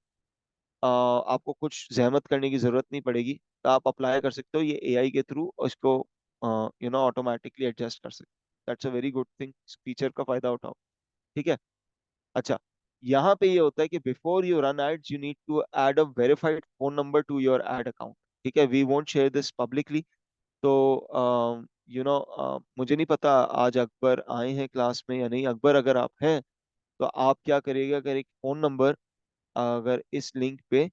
Speaker 2: आपको कुछ जहमत करने की जरूरत नहीं पड़ेगी, तो आप अप्लाई कर सकते हो ये एआई के थ्रू, उसको ऑटोमेटिकली एडजस्ट कर सकते हो। That's a very good thing, इस फीचर का फायदा उठाओ, ठीक है। अच्छा, यहाँ पे ये होता है कि before you run ads you need to add a verified phone number to your ad account, ठीक है। We won't share this publicly. तो मुझे नहीं पता आज अकबर आए हैं क्लास में या नहीं। अकबर अगर आप हैं तो आप क्या करिएगा, अगर एक फोन नंबर, अगर इस लिंक पे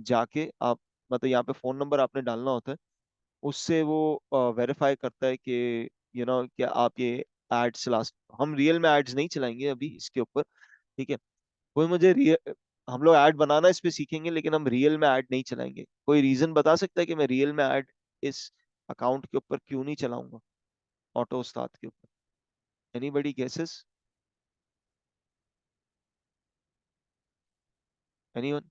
Speaker 2: जाके आप, मतलब यहाँ पे फोन नंबर आपने डालना होता है, उससे वो वेरीफाई करता है कि क्या आप ये एड्स चला सकते हो। हम रियल में एड्स नहीं चलाएंगे अभी इसके ऊपर, ठीक है। कोई मुझे रियल, हम लोग ऐड बनाना इस पे सीखेंगे, लेकिन हम रियल में ऐड नहीं चलाएंगे। कोई रीजन बता सकता है कि मैं रियल में ऐड इस अकाउंट के ऊपर क्यों नहीं चलाऊंगा, ऑटो उस्ताद के ऊपर? Anybody guesses? एनीवन?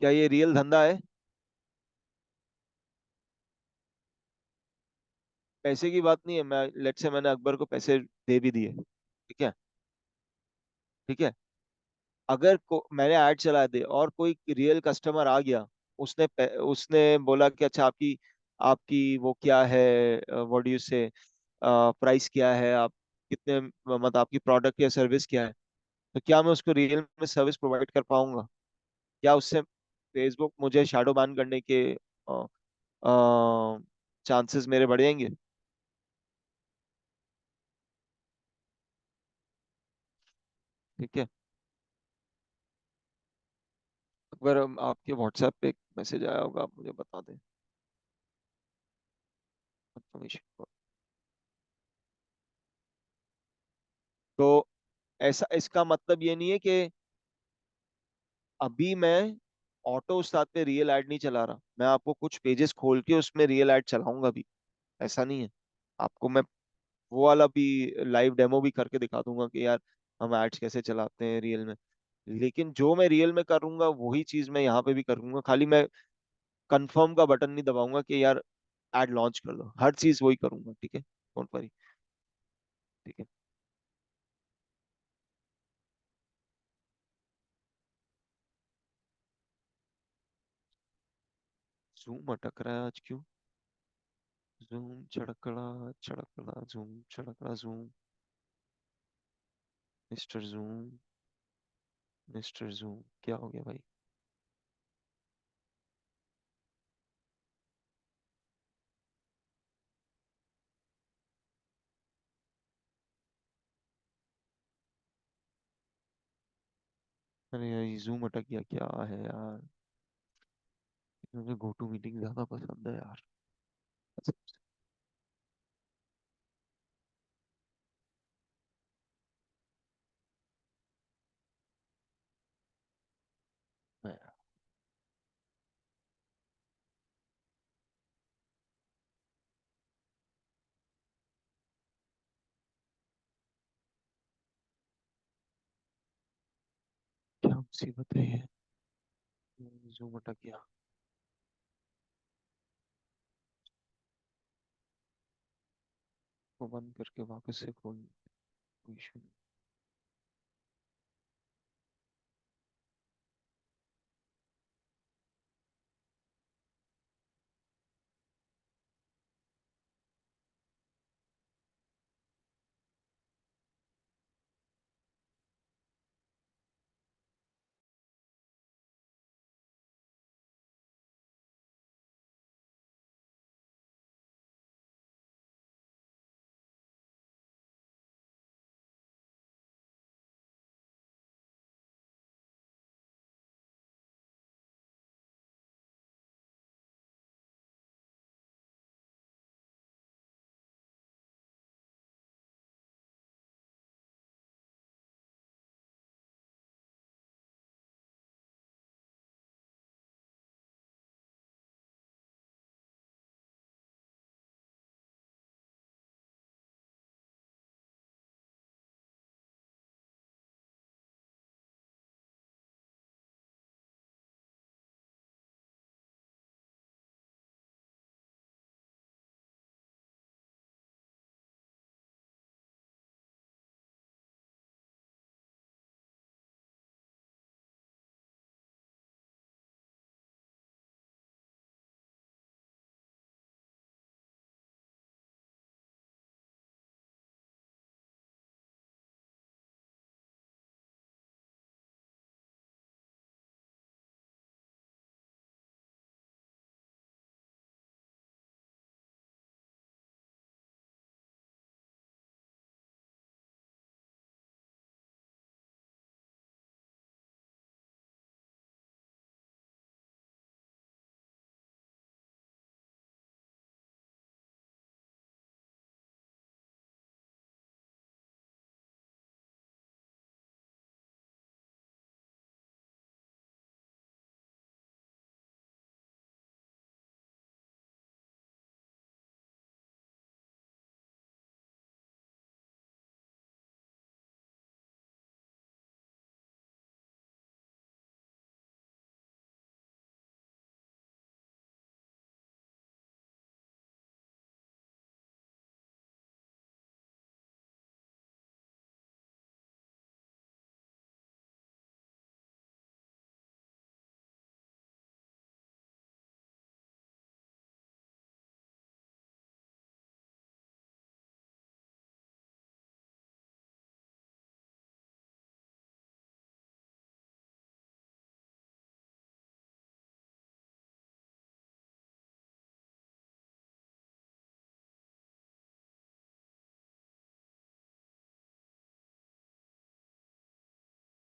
Speaker 2: क्या ये रियल धंधा है? पैसे की बात नहीं है, मैं लेट से मैंने अकबर को पैसे दे भी दिए, ठीक है, ठीक है। अगर मैंने ऐड चला दे और कोई रियल कस्टमर आ गया, उसने बोला कि अच्छा आपकी आपकी वो क्या है, व्हाट डू यू से, प्राइस क्या है, आप कितने, मतलब आपकी प्रोडक्ट या सर्विस क्या है, तो क्या मैं उसको रियल में सर्विस प्रोवाइड कर पाऊंगा? क्या उससे फेसबुक मुझे शैडो बैन करने के चांसेस मेरे बढ़ जाएंगे? ठीक है। अगर आपके व्हाट्सएप पे एक मैसेज आया होगा, आप मुझे बता दें कंफर्मेशन। तो ऐसा, इसका मतलब ये नहीं है कि अभी मैं ऑटो उस्ताद पे रियल ऐड नहीं चला रहा, मैं आपको कुछ पेजेस खोल के उसमें रियल ऐड चलाऊंगा भी, ऐसा नहीं है। आपको मैं वो वाला भी लाइव डेमो भी करके दिखा दूंगा कि यार हम एड्स कैसे चलाते हैं रियल में। लेकिन जो मैं रियल में करूंगा वही चीज मैं यहाँ पे भी करूंगा, खाली मैं कंफर्म का बटन नहीं दबाऊंगा कि यार एड लॉन्च कर दो, हर चीज वही करूंगा, ठीक है, डोंट वरी, ठीक है। जूम अटक रहा है आज क्यों? जूम छड़कड़ा छड़कड़ा, जूम छड़कड़ा, Zoom, mister Zoom, mister Zoom, क्या हो गया भाई? अरे यार ये जूम अटक गया, क्या है यार? मुझे गो टू मीटिंग ज्यादा पसंद है यार, कसम से। मैं- क्या मुसीबत है ये? जूम अटक गया। वो बंद करके वापस से खोल, कोई इशू नहीं।